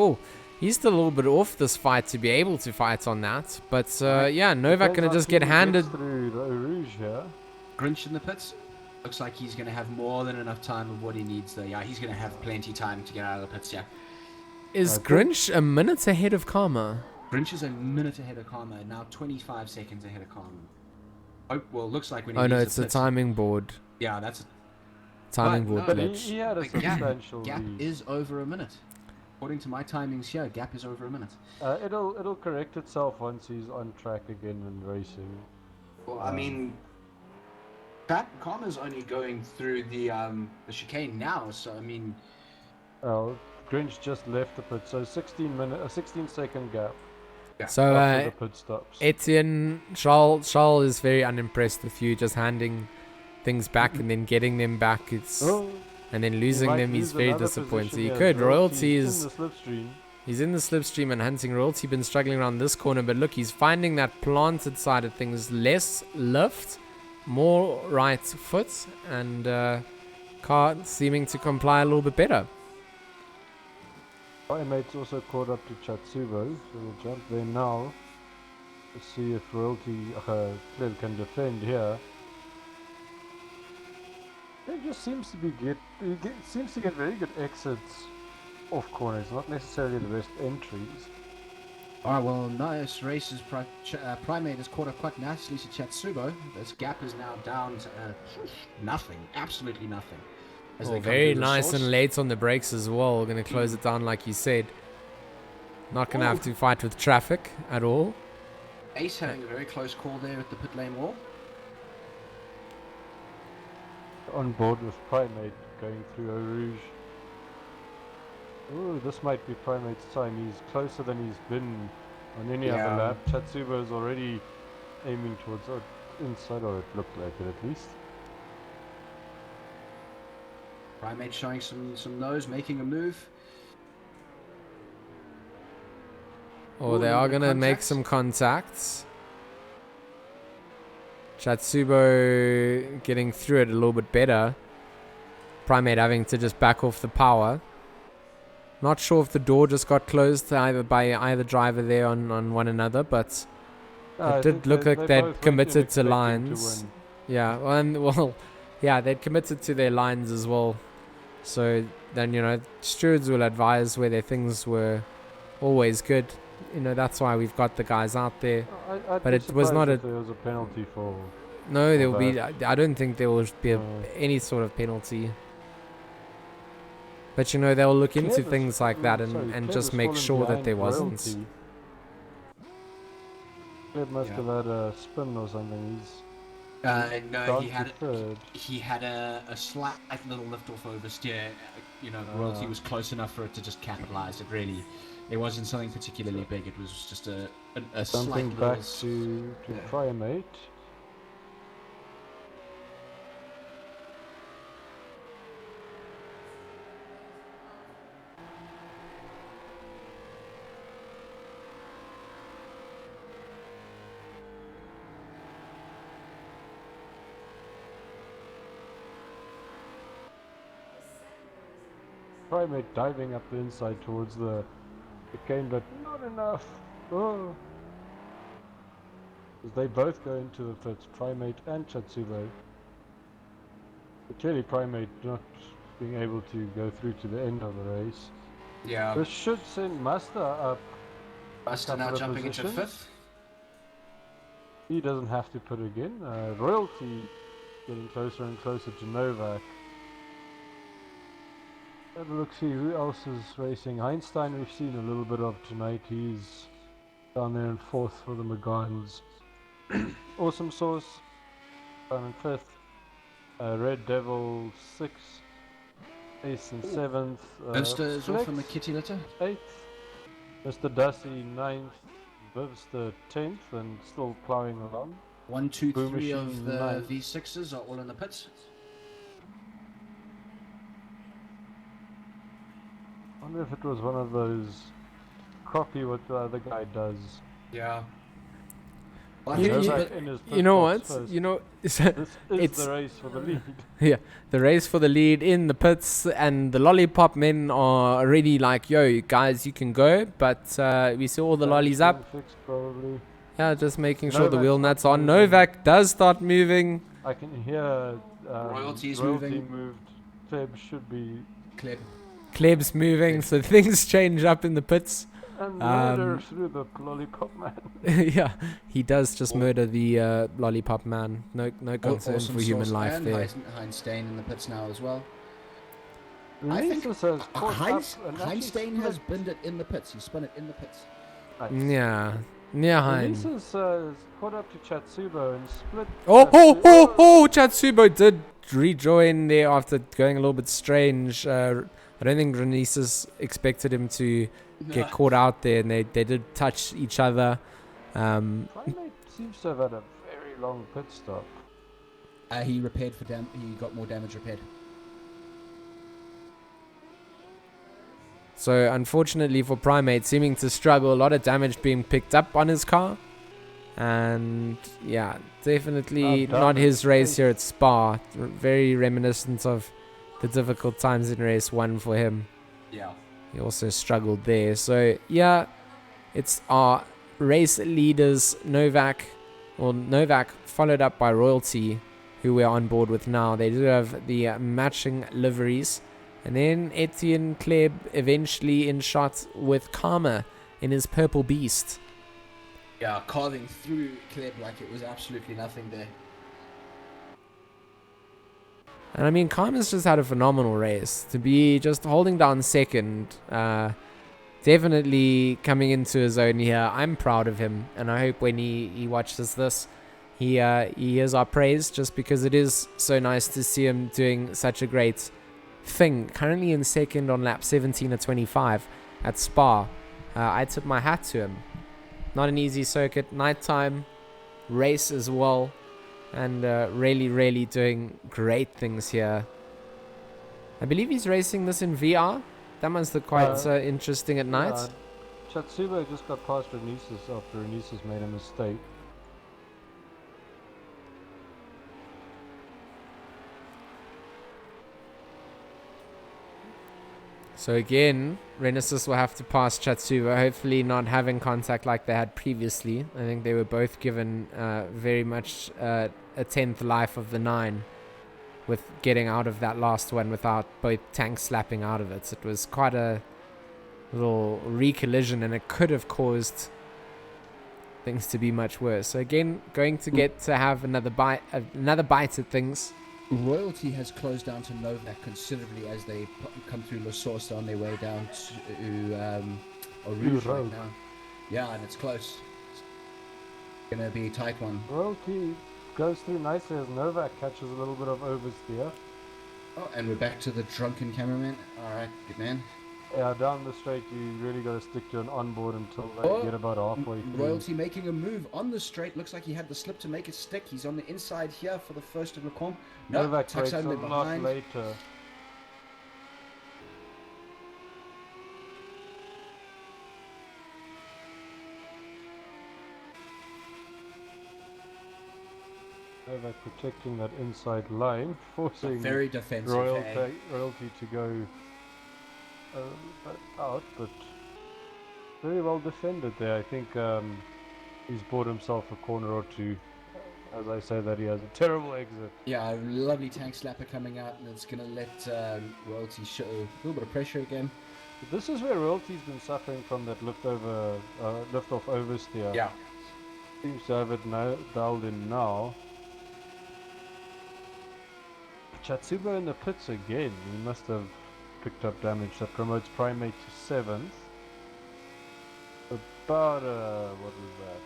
he's still a little bit off this fight to be able to fight on that. But, yeah, Novak going to just get handed... Through the Rouge here. Grinch in the pits. Looks like he's going to have more than enough time of what he needs, though. Yeah, he's going to have plenty of time to get out of the pits, yeah. Is Grinch a minute ahead of Karma? Grinch is a minute ahead of Karma, now 25 seconds ahead of Karma. Oh, well, looks like when he Oh, no, leaves it's the a pits, timing board. Yeah, that's a Timing board But glitch. he had a The substantial gap lead. is over a minute. According to my timings here, gap is over a minute. It'll correct itself once he's on track again and racing. Well, I mean, Karma's only going through the chicane now, so I mean. Grinch just left the pit, so 16-second gap. Yeah. So, after the pit stops. Etienne, Charles is very unimpressed with you just handing things back and then getting them back. And then losing them, he's very disappointed. He could. Royalty is... He's in the slipstream and hunting. Royalty been struggling around this corner, but look, he's finding that planted side of things. Less lift, more right foot, and car seeming to comply a little bit better. My mate's also caught up to Chatsubo, so we'll jump there now to see if Royalty Kleb can defend here. He just seems to get very good exits off corners, not necessarily the best entries. Alright, well, nice races. Primate has caught up quite nicely to Chatsubo. This gap is now down to nothing, absolutely nothing. Very nice and late on the brakes as well. Going to close it down like you said. Not going to have to fight with traffic at all. Ace having a very close call there at the pit lane wall. On board with Primate going through Eau Rouge. Ooh, this might be Primate's time. He's closer than he's been on any other lap. Chatsubo is already aiming towards inside, or it looked like it at least. Primate showing some nose, making a move. They are going to make some contacts. Chatsubo getting through it a little bit better. Primate having to just back off the power. Not sure if the door just got closed by either driver there on one another, but it did look like they'd committed to lines. They'd committed to their lines as well. So then, stewards will advise where their things were always good. That's why we've got the guys out there. But it was not there was a penalty for... No, there will be... I don't think there will be any sort of penalty. But, they'll look into things like that and just make sure that there wasn't. Kleb must have had a spin or something. No, he had a slight little lift off oversteer. Royalty was close enough for it to just capitalize. It wasn't something particularly big. It was just a something slight back little... to Primate. Primate diving up the inside towards the cane, but not enough. Oh. As they both go into the pits, Primate and Chatsubo. But clearly Primate not being able to go through to the end of the race. Yeah. This should send Master up. Buster now jumping into positions. 5th. He doesn't have to put again. Royalty getting closer and closer to Novak. Have a look, see who else is racing. Einstein we've seen a little bit of tonight. He's down there in 4th for the Megans. Awesome Sauce down in 5th. Red Devil 6th. Ace in 7th. Buster is off in the kitty litter. 8th. Mr. Dussy 9th. Vivster 10th and still ploughing along. 1, 2, Boom 3 of Machine the 9th. V6s are all in the pits. I wonder if it was one of those copy what the other guy does. Yeah. You know what? First. You know, This is it's the race for the lead. yeah, the race for the lead in the pits, and the lollipop men are already like, yo, guys, you can go, but we see all the lollies up. Fixed probably. Yeah, just making sure the Novak's wheel not nuts on. moving. Novak does start moving. I can hear Royalty's Royalty moving. moved. Feb should be Clip. Kleb's moving, so things change up in the pits. and murder through the lollipop man. Yeah, he does just murder the lollipop man. No concern Awesome for human Sauce life and there. Heinstein in the pits now as well. I think Renault has caught Heinz, up and actually Heinstein has split. binned it in the pits. He spun it in the pits. Yeah, Hein. Renault caught up to Chatsubo and split. Oh, Chatsubo did rejoin there after going a little bit strange. I don't think Renesis expected him to get caught out there, and they did touch each other. Primate seems to have had a very long pit stop. He repaired for he got more damage repaired. So unfortunately for Primate, seeming to struggle, a lot of damage being picked up on his car. And yeah, definitely not his race here at Spa. Very reminiscent of the difficult times in race 1 for him. Yeah. He also struggled there. So yeah, it's our race leaders, Novak followed up by Royalty, who we're on board with now. They do have the matching liveries. And then Etienne Kleb eventually in shot with Karma in his purple beast. Yeah, carving through Kleb like it was absolutely nothing there. And I mean, Karma's just had a phenomenal race. To be just holding down second, definitely coming into his own here. I'm proud of him, and I hope when he watches this, he hears our praise, just because it is so nice to see him doing such a great thing. Currently in second on lap 17 of 25 at Spa. I tip my hat to him. Not an easy circuit, nighttime race as well, and really doing great things here. I believe he's racing this in VR. That must look quite interesting at night. Chatsubo just got past Renesis after Renesis made a mistake. So again, Renesis will have to pass Chatsuba, hopefully not having contact like they had previously. I think they were both given very much a 10th life of the 9, with getting out of that last one without both tanks slapping out of it. It was quite a little re-collision, and it could have caused things to be much worse. So again, going to get to have another bite at things. Royalty has closed down to Novak considerably as they come through La Source on their way down to Rouge right now. Yeah, and it's close. It's gonna be a tight one. Royalty goes through nicely as Novak catches a little bit of oversteer. Oh, and we're back to the drunken cameraman. Alright, good man. Yeah, down the straight you really got to stick to an onboard until they get about halfway through. Royalty making a move on the straight. Looks like he had the slip to make it stick. He's on the inside here for the first of Lecombe. No, Novak tucks breaks a under lot behind. later. Novak protecting that inside line, forcing Very defensive. Royalty to go out, but very well defended there. I think he's bought himself a corner or two. As I say that, he has a terrible exit. Yeah, a lovely tank slapper coming out, and it's going to let Royalty show a little bit of pressure again. This is where Royalty's been suffering from that lift off oversteer. Yeah. Seems to have it dialed in now. Chatsuba in the pits again. He must have picked up damage. That promotes Primate to 7th. About what was that?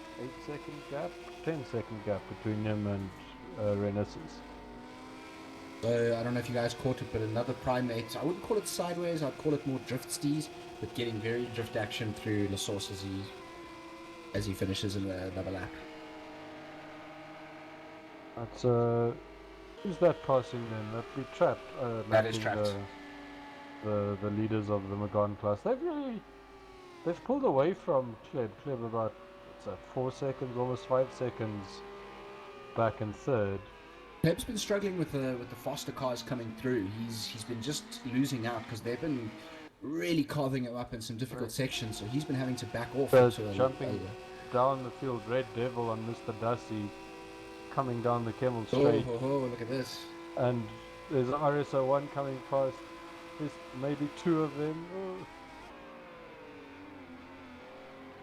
8-second gap? 10-second gap between him and Renaissance. So I don't know if you guys caught it, but another Primate. I wouldn't call it sideways. I'd call it more drift stees, but getting very drift action through the source as he finishes in another lap. That's who's that passing then? That'd be Trapped. That is Trapped. The leaders of the Magan class. They've pulled away from Kleb. Kleb about 4 seconds, almost 5 seconds back in third. Kleb's been struggling with the faster cars coming through. He's been just losing out because they've been really carving him up in some difficult sections. So he's been having to back off. Jumping down the field, Red Devil on Mr. Dusty, coming down the Camel Straight. Oh, look at this. And there's an RSO1 coming past. There's maybe 2 of them. Oh.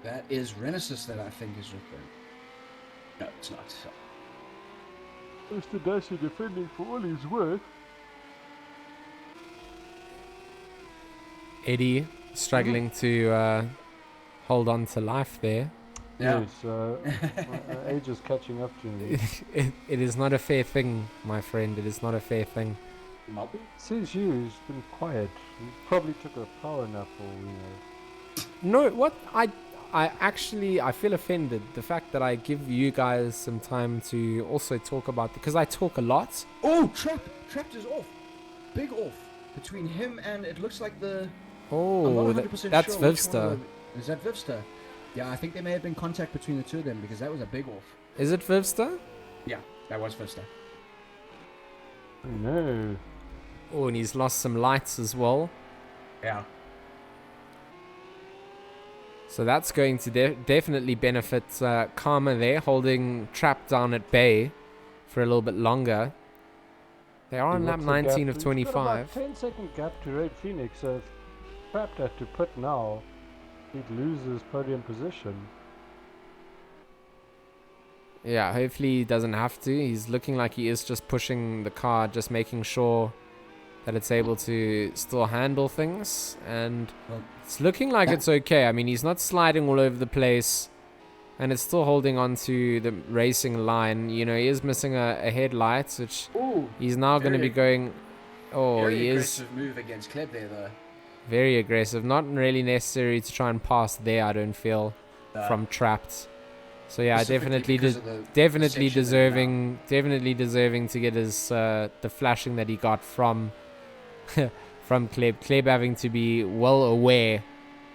That is Renaissance that I think is referring. No, it's not. Mr. Dusty defending for all his worth. Eddie struggling to hold on to life there. Yeah. Yes, my age is catching up to me. It is not a fair thing, my friend. It is not a fair thing. Says you, he's been quiet. He probably took a power nap or, No, what? I feel offended. The fact that I give you guys some time to also talk about, because I talk a lot. Oh, Trapped is off. Big off. Between him and it looks like the... Oh, that's Vivster. Is that Vivster? Yeah, I think there may have been contact between the two of them because that was a big off. Is it Vivster? Yeah, that was Vivster. No. Oh, and he's lost some lights as well. Yeah. So that's going to definitely benefit Karma there, holding Trap down at bay for a little bit longer. They are on lap 19 of 25. 10-second gap to Red Phoenix, so if Trapped had to put now, he'd lose his podium position. Yeah, hopefully he doesn't have to. He's looking like he is just pushing the car, just making sure that it's able to still handle things. And it's looking like it's okay. I mean, he's not sliding all over the place. And it's still holding on to the racing line. You know, he is missing a headlight, which he's now going to be going... Oh, he is... Very aggressive move against Kleb there, though. Very aggressive. Not really necessary to try and pass there, I don't feel, from Trapped. So yeah, definitely deserving to get his the flashing that he got from from Kleb. Kleb having to be well aware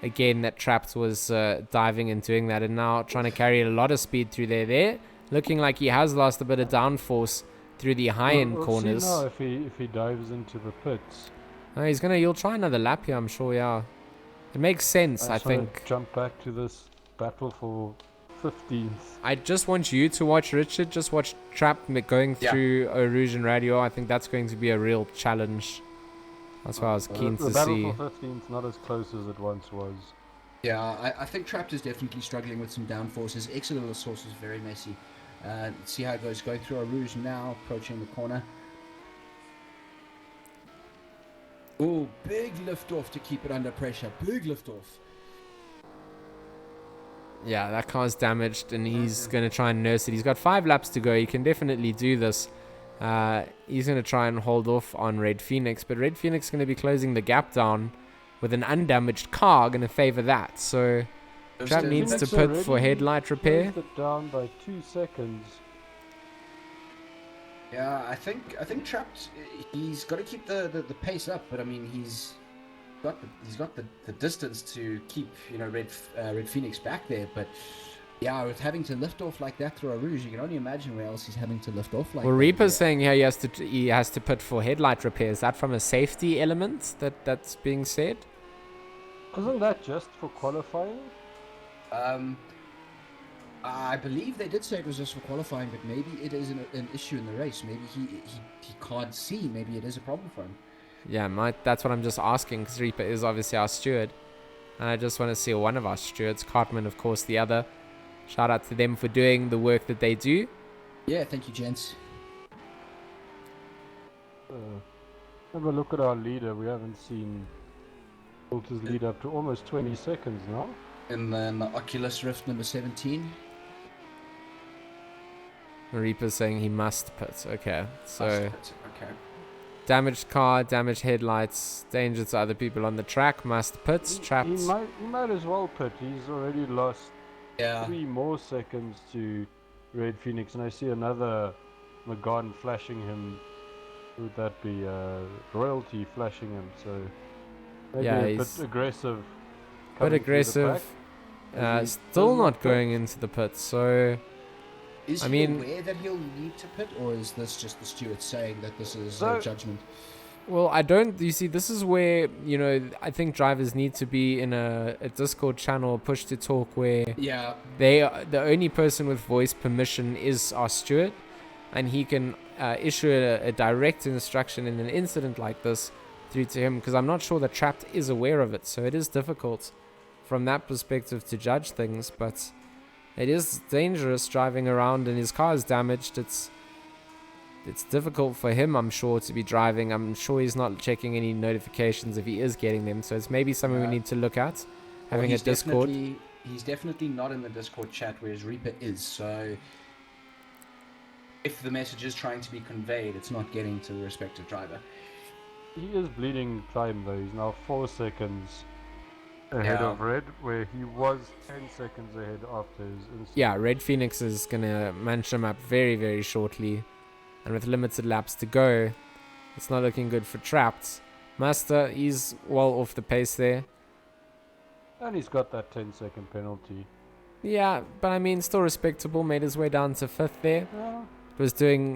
again that Trapped was diving and doing that, and now trying to carry a lot of speed through there. Looking like he has lost a bit of downforce through the high-end corners. See now if he dives into the pits. He'll try another lap here, I'm sure. Yeah, it makes sense. I think. Jump back to this battle for 15th. I just want you to watch Richard. Just watch Trap going through Rouge and Radio. I think that's going to be a real challenge. That's why I was keen to see. The battle for 15th not as close as it once was. Yeah, I think Trapped is definitely struggling with some downforce. His exit of the source is very messy. Let's see how it goes. Going through Rouge now, approaching the corner. Oh, big lift off to keep it under pressure. Big lift off. Yeah, that car's damaged, and he's going to try and nurse it. He's got 5 laps to go. He can definitely do this. He's going to try and hold off on Red Phoenix, but Red Phoenix is going to be closing the gap down with an undamaged car, going to favor that. So Trap needs to put for headlight repair. It down by 2 seconds. Yeah, I think Trapped, he's got to keep the pace up, but I mean he's got the distance to keep Red Phoenix back there, but yeah, with having to lift off like that through a Rouge, you can only imagine where else he's having to lift off like that. Well, Reaper's saying here he has to put for headlight repair. Is that from a safety element that's being said? Isn't that just for qualifying? Um, I believe they did say it was just for qualifying, but maybe it is an issue in the race. Maybe he can't see. Maybe it is a problem for him. Yeah, that's what I'm just asking, because Reaper is obviously our steward. And I just want to see one of our stewards, Cartman, of course, the other. Shout out to them for doing the work that they do. Yeah, thank you, gents. Have a look at our leader. We haven't seen Walter's lead up to almost 20 seconds now. And then the Oculus Rift number 17. Reaper's saying he must pit. Okay, so Okay. damaged car, damaged headlights, danger to other people on the track, must pit, trapped. He might as well pit. He's already lost 3 more seconds to Red Phoenix, and I see another McGon flashing him. Would that be royalty flashing him? So maybe a bit aggressive. Bit aggressive. Still not going into the pit. So is he aware that he'll need to pit, or is this just the steward saying that this is their judgment? Well, I don't. You see, this is where I think drivers need to be in a Discord channel, push to talk, where they are, the only person with voice permission is our steward, and he can issue a direct instruction in an incident like this through to him, because I'm not sure that Trapped is aware of it, so it is difficult from that perspective to judge things, but it is dangerous driving around and his car is damaged. It's difficult for him, I'm sure, to be driving. I'm sure he's not checking any notifications if he is getting them, so it's maybe something we need to look at, having a Discord. He's definitely not in the Discord chat, whereas Reaper is, so if the message is trying to be conveyed, it's not getting to the respective driver. He is bleeding time though. He's now 4 seconds ahead of Red, where he was 10 seconds ahead after his incident. Yeah, Red Phoenix is going to manage him up very, very shortly. And with limited laps to go, it's not looking good for Trapped. Master, he's well off the pace there. And he's got that 10-second penalty. Yeah, but I mean, still respectable. Made his way down to 5th there. Yeah.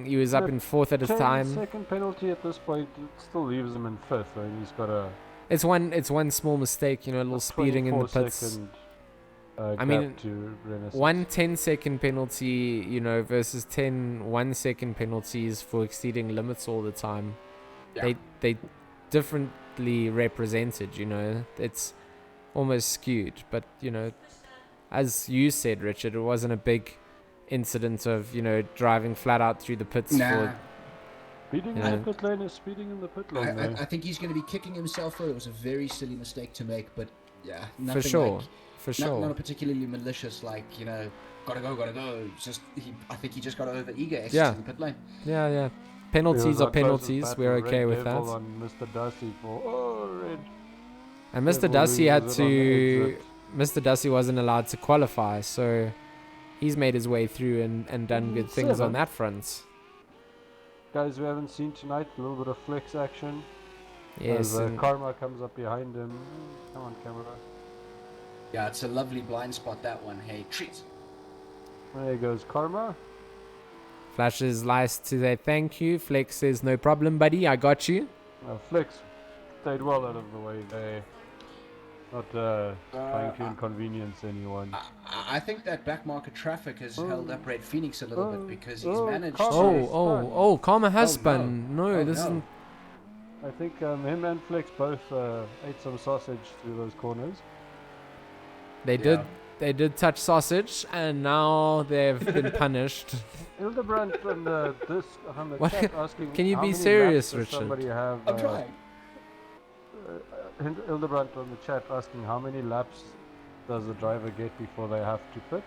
He was up in 4th at a time. 10-second penalty at this point, it still leaves him in 5th. I mean, he's got a... It's one small mistake, a little speeding in the pits. I mean, one 10-second penalty, versus 10 1-second penalties for exceeding limits all the time. Yeah. They differently represented, it's almost skewed. But, as you said, Richard, it wasn't a big incident of, driving flat out through the pits for... Speeding in the pit lane is speeding in the pit lane. I think he's going to be kicking himself for it. It was a very silly mistake to make, but yeah, nothing For sure. Not a particularly malicious, gotta go. It's just, I think he just got over ego in the pit lane. Yeah. Penalties are penalties. We're okay with that. On Mr. Darcy for red. And Mr. Darcy Mr. Darcy wasn't allowed to qualify, so he's made his way through and done good things on that front. Guys we haven't seen tonight, a little bit of flex action. Yes. As Karma comes up behind him. Come on, camera. Yeah, it's a lovely blind spot, that one. Hey, treat. There goes Karma. Flashes lights to say thank you. Flex says no problem, buddy. I got you. Flex stayed well out of the way there. Not trying to inconvenience anyone. I think that back market traffic has held up Red Phoenix a little bit because he's managed to... Karma has spun. This isn't... I think him and Flex both ate some sausage through those corners. They did touch sausage, and now they've been punished. Hildebrand from the chat asking... Can you be serious, Richard? Somebody have, I'm trying. Hildebrand on the chat asking how many laps does the driver get before they have to pit?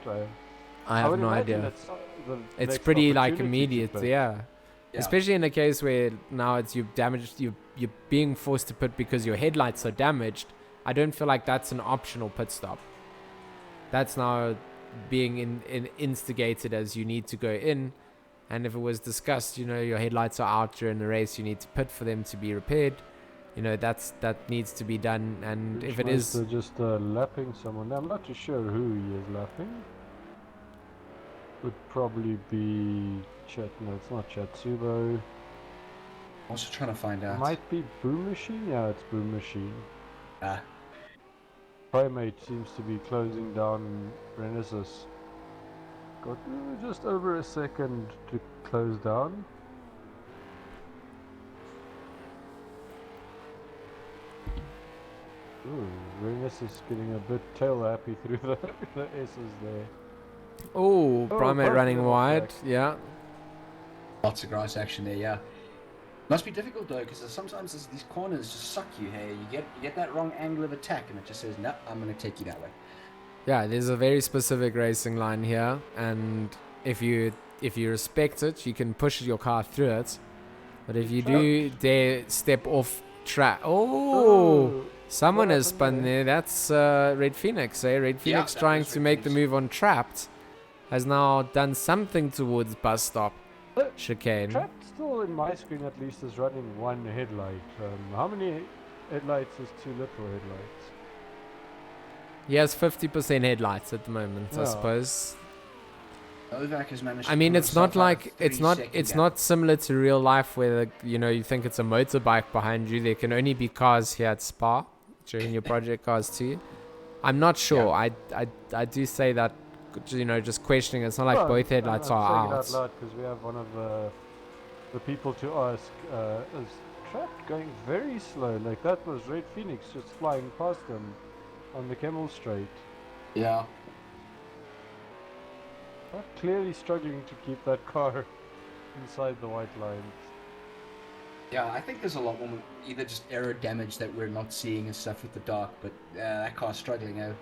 I have no idea. It's pretty immediate, yeah. Especially in a case where now you're being forced to pit because your headlights are damaged. I don't feel like that's an optional pit stop. That's now being instigated as you need to go in. And if it was discussed, your headlights are out during the race, you need to pit for them to be repaired. That needs to be done. And if it is just lapping someone, I'm not too sure who he is lapping. Would probably be Chat. No, it's not Chatsubo. I'm also trying to find out. Might be Boom Machine. Yeah, it's Boom Machine. Primate seems to be closing down Renaissance. Got just over a second to close down. Ooh, Renaissance is getting a bit tail happy through the S's there. Oh, Primate both running were off wide. track. Yeah. Lots of grass action there, yeah. Must be difficult though, because sometimes these corners just suck you. Hey, you get that wrong angle of attack, and it just says, "No, I'm going to take you that way." Yeah, there's a very specific racing line here, and if you respect it, you can push your car through it. But if you do dare step off track, someone has spun there. That's Red Phoenix, eh? Red Phoenix trying to make the move on Trapped has now done something towards bus stop chicane. Trapped still in my screen at least is running one headlight. How many headlights is too little headlights? He has 50% headlights at the moment, I suppose. Novak has managed. I mean, it's not like it's not similar to real life where you think it's a motorbike behind you. There can only be cars here at Spa during your project cars too. I'm not sure. Yeah. I do say that, just questioning. It's not like both headlights are out. I'm saying it out loud because we have one of the people to ask. Is Trapped going very slow? Like that was Red Phoenix just flying past him on the Camel Straight. Yeah. Clearly struggling to keep that car inside the white lines. Yeah, I think there's a lot more either just aero damage that we're not seeing and stuff with the dark, but that car's struggling out.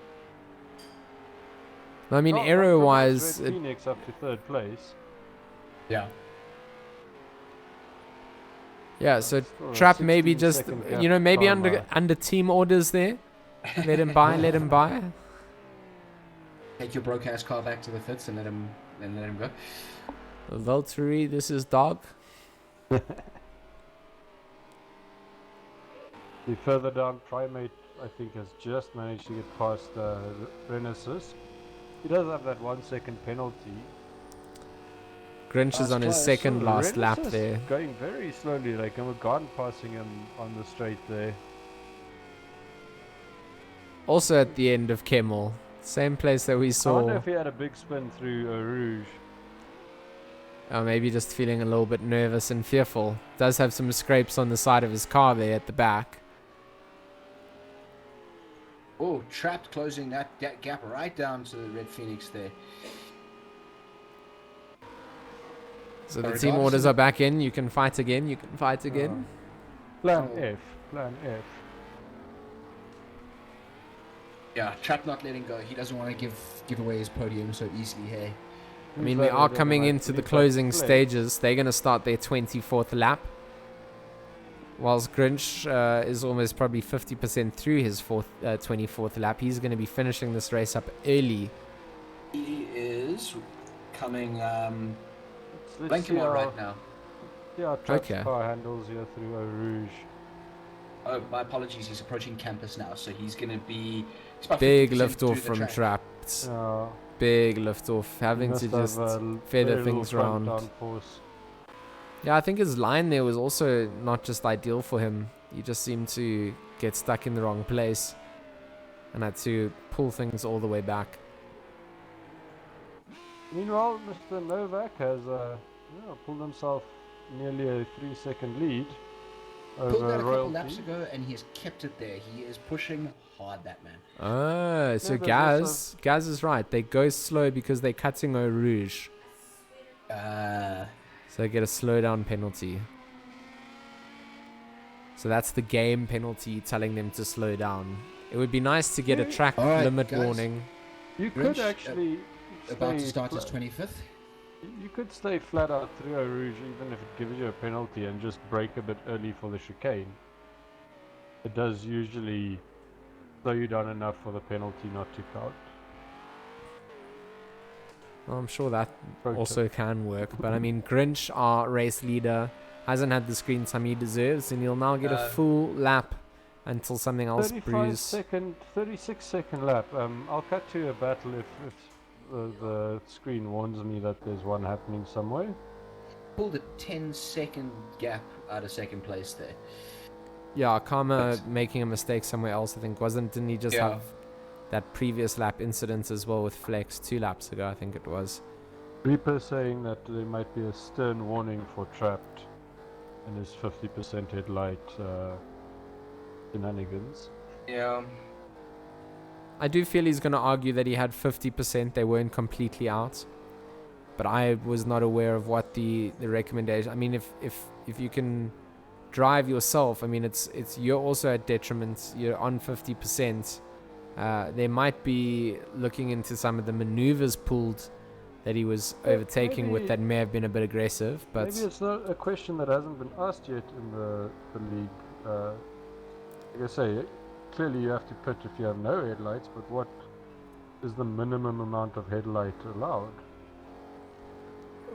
I mean, aero-wise, Red Phoenix up to third place. Yeah. Yeah, so Trap maybe just maybe under team orders there. Let him buy. Take your broke ass car back to the pits and let him go. Valtteri, this is dog. The further down, Primate I think has just managed to get past Renaissance. He does have that 1 second penalty. Grinch is on his second last lap there. Going very slowly, like I'm gone passing him on the straight there. Also at the end of Kemmel. Same place that we saw. I wonder if he had a big spin through Rouge. Maybe just feeling a little bit nervous and fearful. Does have some scrapes on the side of his car there at the back. Oh, Trapped closing that gap right down to the Red Phoenix there. So the team orders are back in. You can fight again. Plan F. Yeah, Trapped not letting go. He doesn't want to give away his podium so easily, hey. I mean, we are coming into the closing stages. They're going to start their 24th lap. Whilst Grinch is almost probably 50% through his 24th lap. He's going to be finishing this race up early. He is coming blanking out right now. Yeah, Trapp's car handles here through Rouge. Oh, my apologies. He's approaching campus now, so he's going to be... Big lift off from Trapped. Big lift off. Having to just feather things around. Yeah, I think his line there was also not just ideal for him. He just seemed to get stuck in the wrong place and had to pull things all the way back. Meanwhile, Mr. Novak has pulled himself nearly a 3-second lead. Pulled that a couple laps ago, and he has kept it there. He is pushing hard, that man. So Gaz is right. They go slow because they're cutting Eau Rouge. So they get a slowdown penalty. So that's the game penalty telling them to slow down. It would be nice to get a track limit warning. You could actually... About to start his 25th? You could stay flat out through Eau Rouge even if it gives you a penalty and just brake a bit early for the chicane. It does usually slow you down enough for the penalty not to count. Well, I'm sure that also can work. But I mean, Grinch, our race leader, hasn't had the screen time he deserves, and he'll now get a full lap until something else brews. 36-second lap. I'll cut to a battle if the screen warns me that there's one happening somewhere. Pulled a 10-second gap out of second place there. Yeah, Karma making a mistake somewhere else, I think, didn't he just have that previous lap incident as well with Flex 2 laps ago, I think it was. Reaper saying that there might be a stern warning for Trapped and his 50% headlight shenanigans. Yeah. I do feel he's going to argue that he had 50%, they weren't completely out. But I was not aware of what the recommendation. I mean, if you can drive yourself, I mean, it's you're also at detriment. You're on 50%. They might be looking into some of the maneuvers pulled that he was overtaking with that may have been a bit aggressive. But maybe it's not a question that hasn't been asked yet in the league. Like I say, clearly you have to pit if you have no headlights, but what is the minimum amount of headlight allowed?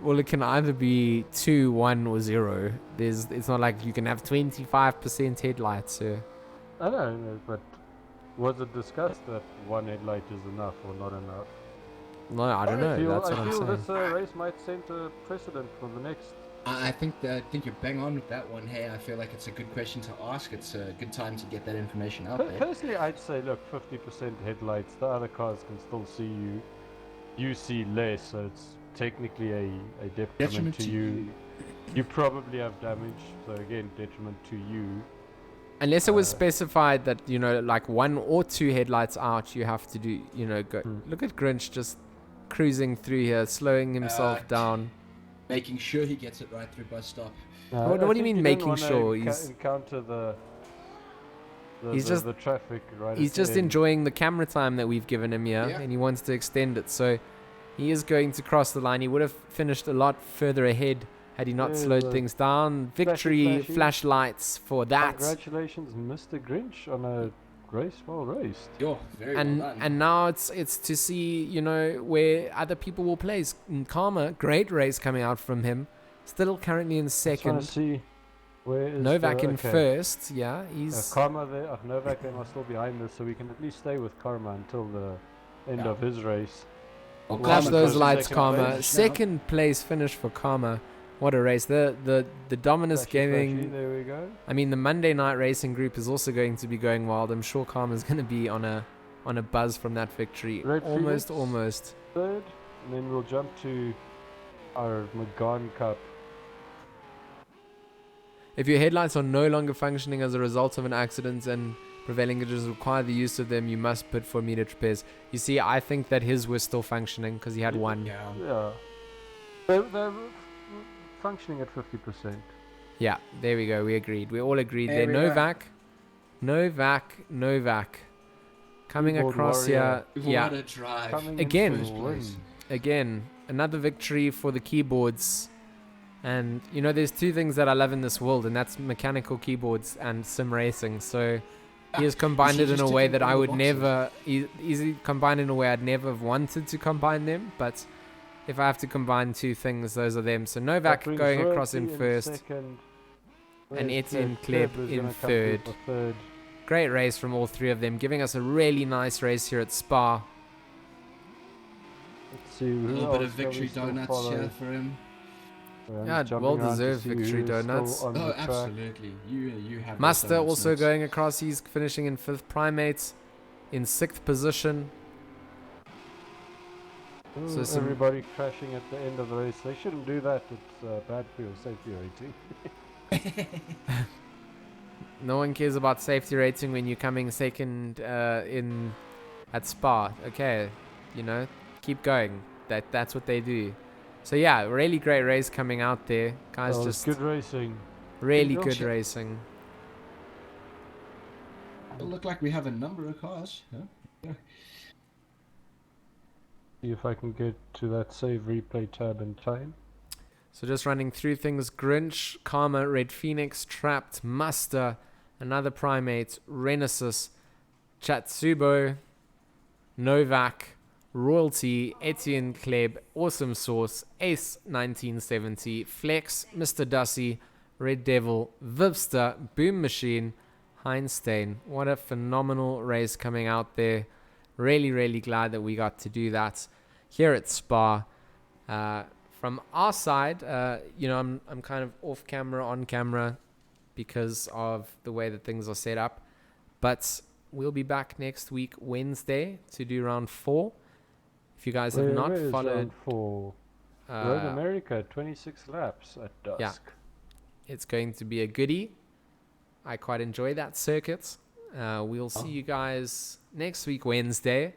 well, it can either be 2, 1, or 0. It's not like you can have 25% headlights. So. I know, but was it discussed that one headlight is enough or not enough? No, I don't know. That's what I'm saying. I feel this race might set a precedent for the next. I think you're bang on with that one. Hey, I feel like it's a good question to ask. It's a good time to get that information out there. Personally, I'd say, look, 50% headlights. The other cars can still see you. You see less, so it's technically a detriment to you. You probably have damage, so again, detriment to you. Unless it was specified that, you know, like 1 or 2 headlights out, you have to do, you know, go. Look at Grinch just cruising through here, slowing himself down. Making sure he gets it right through bus stop. What do you mean making sure? He's encounter the traffic right. He's just enjoying the camera time that we've given him here, and he wants to extend it. So he is going to cross the line. He would have finished a lot further ahead had he not slowed things down. Victory flashlights for that. Congratulations, Mr. Grinch, on a race well raced. Very well done. And now it's to see, you know, where other people will place. Karma, great race coming out from him. Still currently in second. See where is Novak in first. Yeah, he's Karma there. Novak then are still behind us, so we can at least stay with Karma until the end of his race. Well, flash those lights, Karma. place Second place finish for Karma. What a race. The Dominus Gaming. There we go. I mean, the Monday night racing group is also going to be going wild. I'm sure Karma's going to be on a buzz from that victory. Red almost. Third, and then we'll jump to our McGahn Cup. If your headlights are no longer functioning as a result of an accident and prevailing conditions require the use of them, you must put for immediate repairs. You see, I think that his was still functioning because he had one. Yeah. They're functioning at 50%. Yeah, there we go. We agreed. We all agreed there. Novak. Coming Keyboard across warrior. here. What Yeah. a drive. Coming Again. in first place. Again, another victory for the keyboards. And, you know, there's 2 things that I love in this world, and that's mechanical keyboards and sim racing. So he has combined it in a way that I would never... Easily combined in a way I'd never have wanted to combine them. But if I have to combine 2 things, those are them. So Novak going across in first. Second. And Etienne Kleb in third. Great race from all 3 of them, giving us a really nice race here at Spa. Let's see. A little bit of victory donuts here for him. Yeah, well-deserved victory donuts. Oh, absolutely. You have Master those also donuts. going across. He's finishing in 5th. Primate in 6th position. So everybody crashing at the end of the race. They shouldn't do that. It's bad for your safety rating. No one cares about safety rating when you're coming second in at Spa. Okay, you know, keep going. That's what they do. So yeah, really great race coming out there, guys. Just good racing. Really Good good shit. racing. It look like we have a number of cars. Huh? See if I can get to that save replay tab in time. So just running through things: Grinch, Karma, Red Phoenix, Trapped, Master, another Primate, Renesis, Chatsubo, Novak, Royalty, Etienne Kleb, Awesome Source, Ace 1970, Flex, Mr. Dussy, Red Devil, Vibster, Boom Machine, Heinstein. What a phenomenal race coming out there. Really, really glad that we got to do that here at Spa. From our side, you know, I'm kind of off camera, on camera because of the way that things are set up. But we'll be back next week, Wednesday, to do round 4. If you guys have not Where is followed... round 4? Road America, 26 laps at dusk. Yeah. It's going to be a goodie. I quite enjoy that circuit. We'll see you guys next week, Wednesday.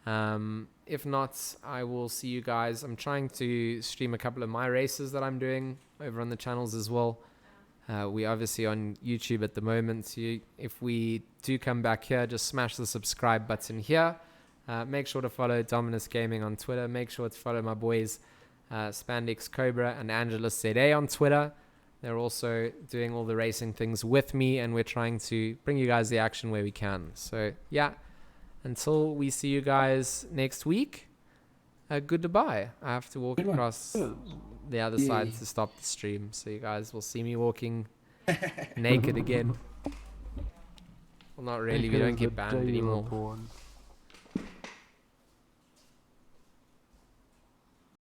If not, I will see you guys. I'm trying to stream a couple of my races that I'm doing over on the channels as well. We obviously on YouTube at the moment. So if we do come back here, just smash the subscribe button here. Make sure to follow Dominus Gaming on Twitter. Make sure to follow my boys Spandex Cobra and Angela ZA on Twitter. They're also doing all the racing things with me, and we're trying to bring you guys the action where we can. So yeah, until we see you guys next week, goodbye. I have to walk across the other side to stop the stream, so you guys will see me walking naked again. Well, not really. We don't get banned anymore.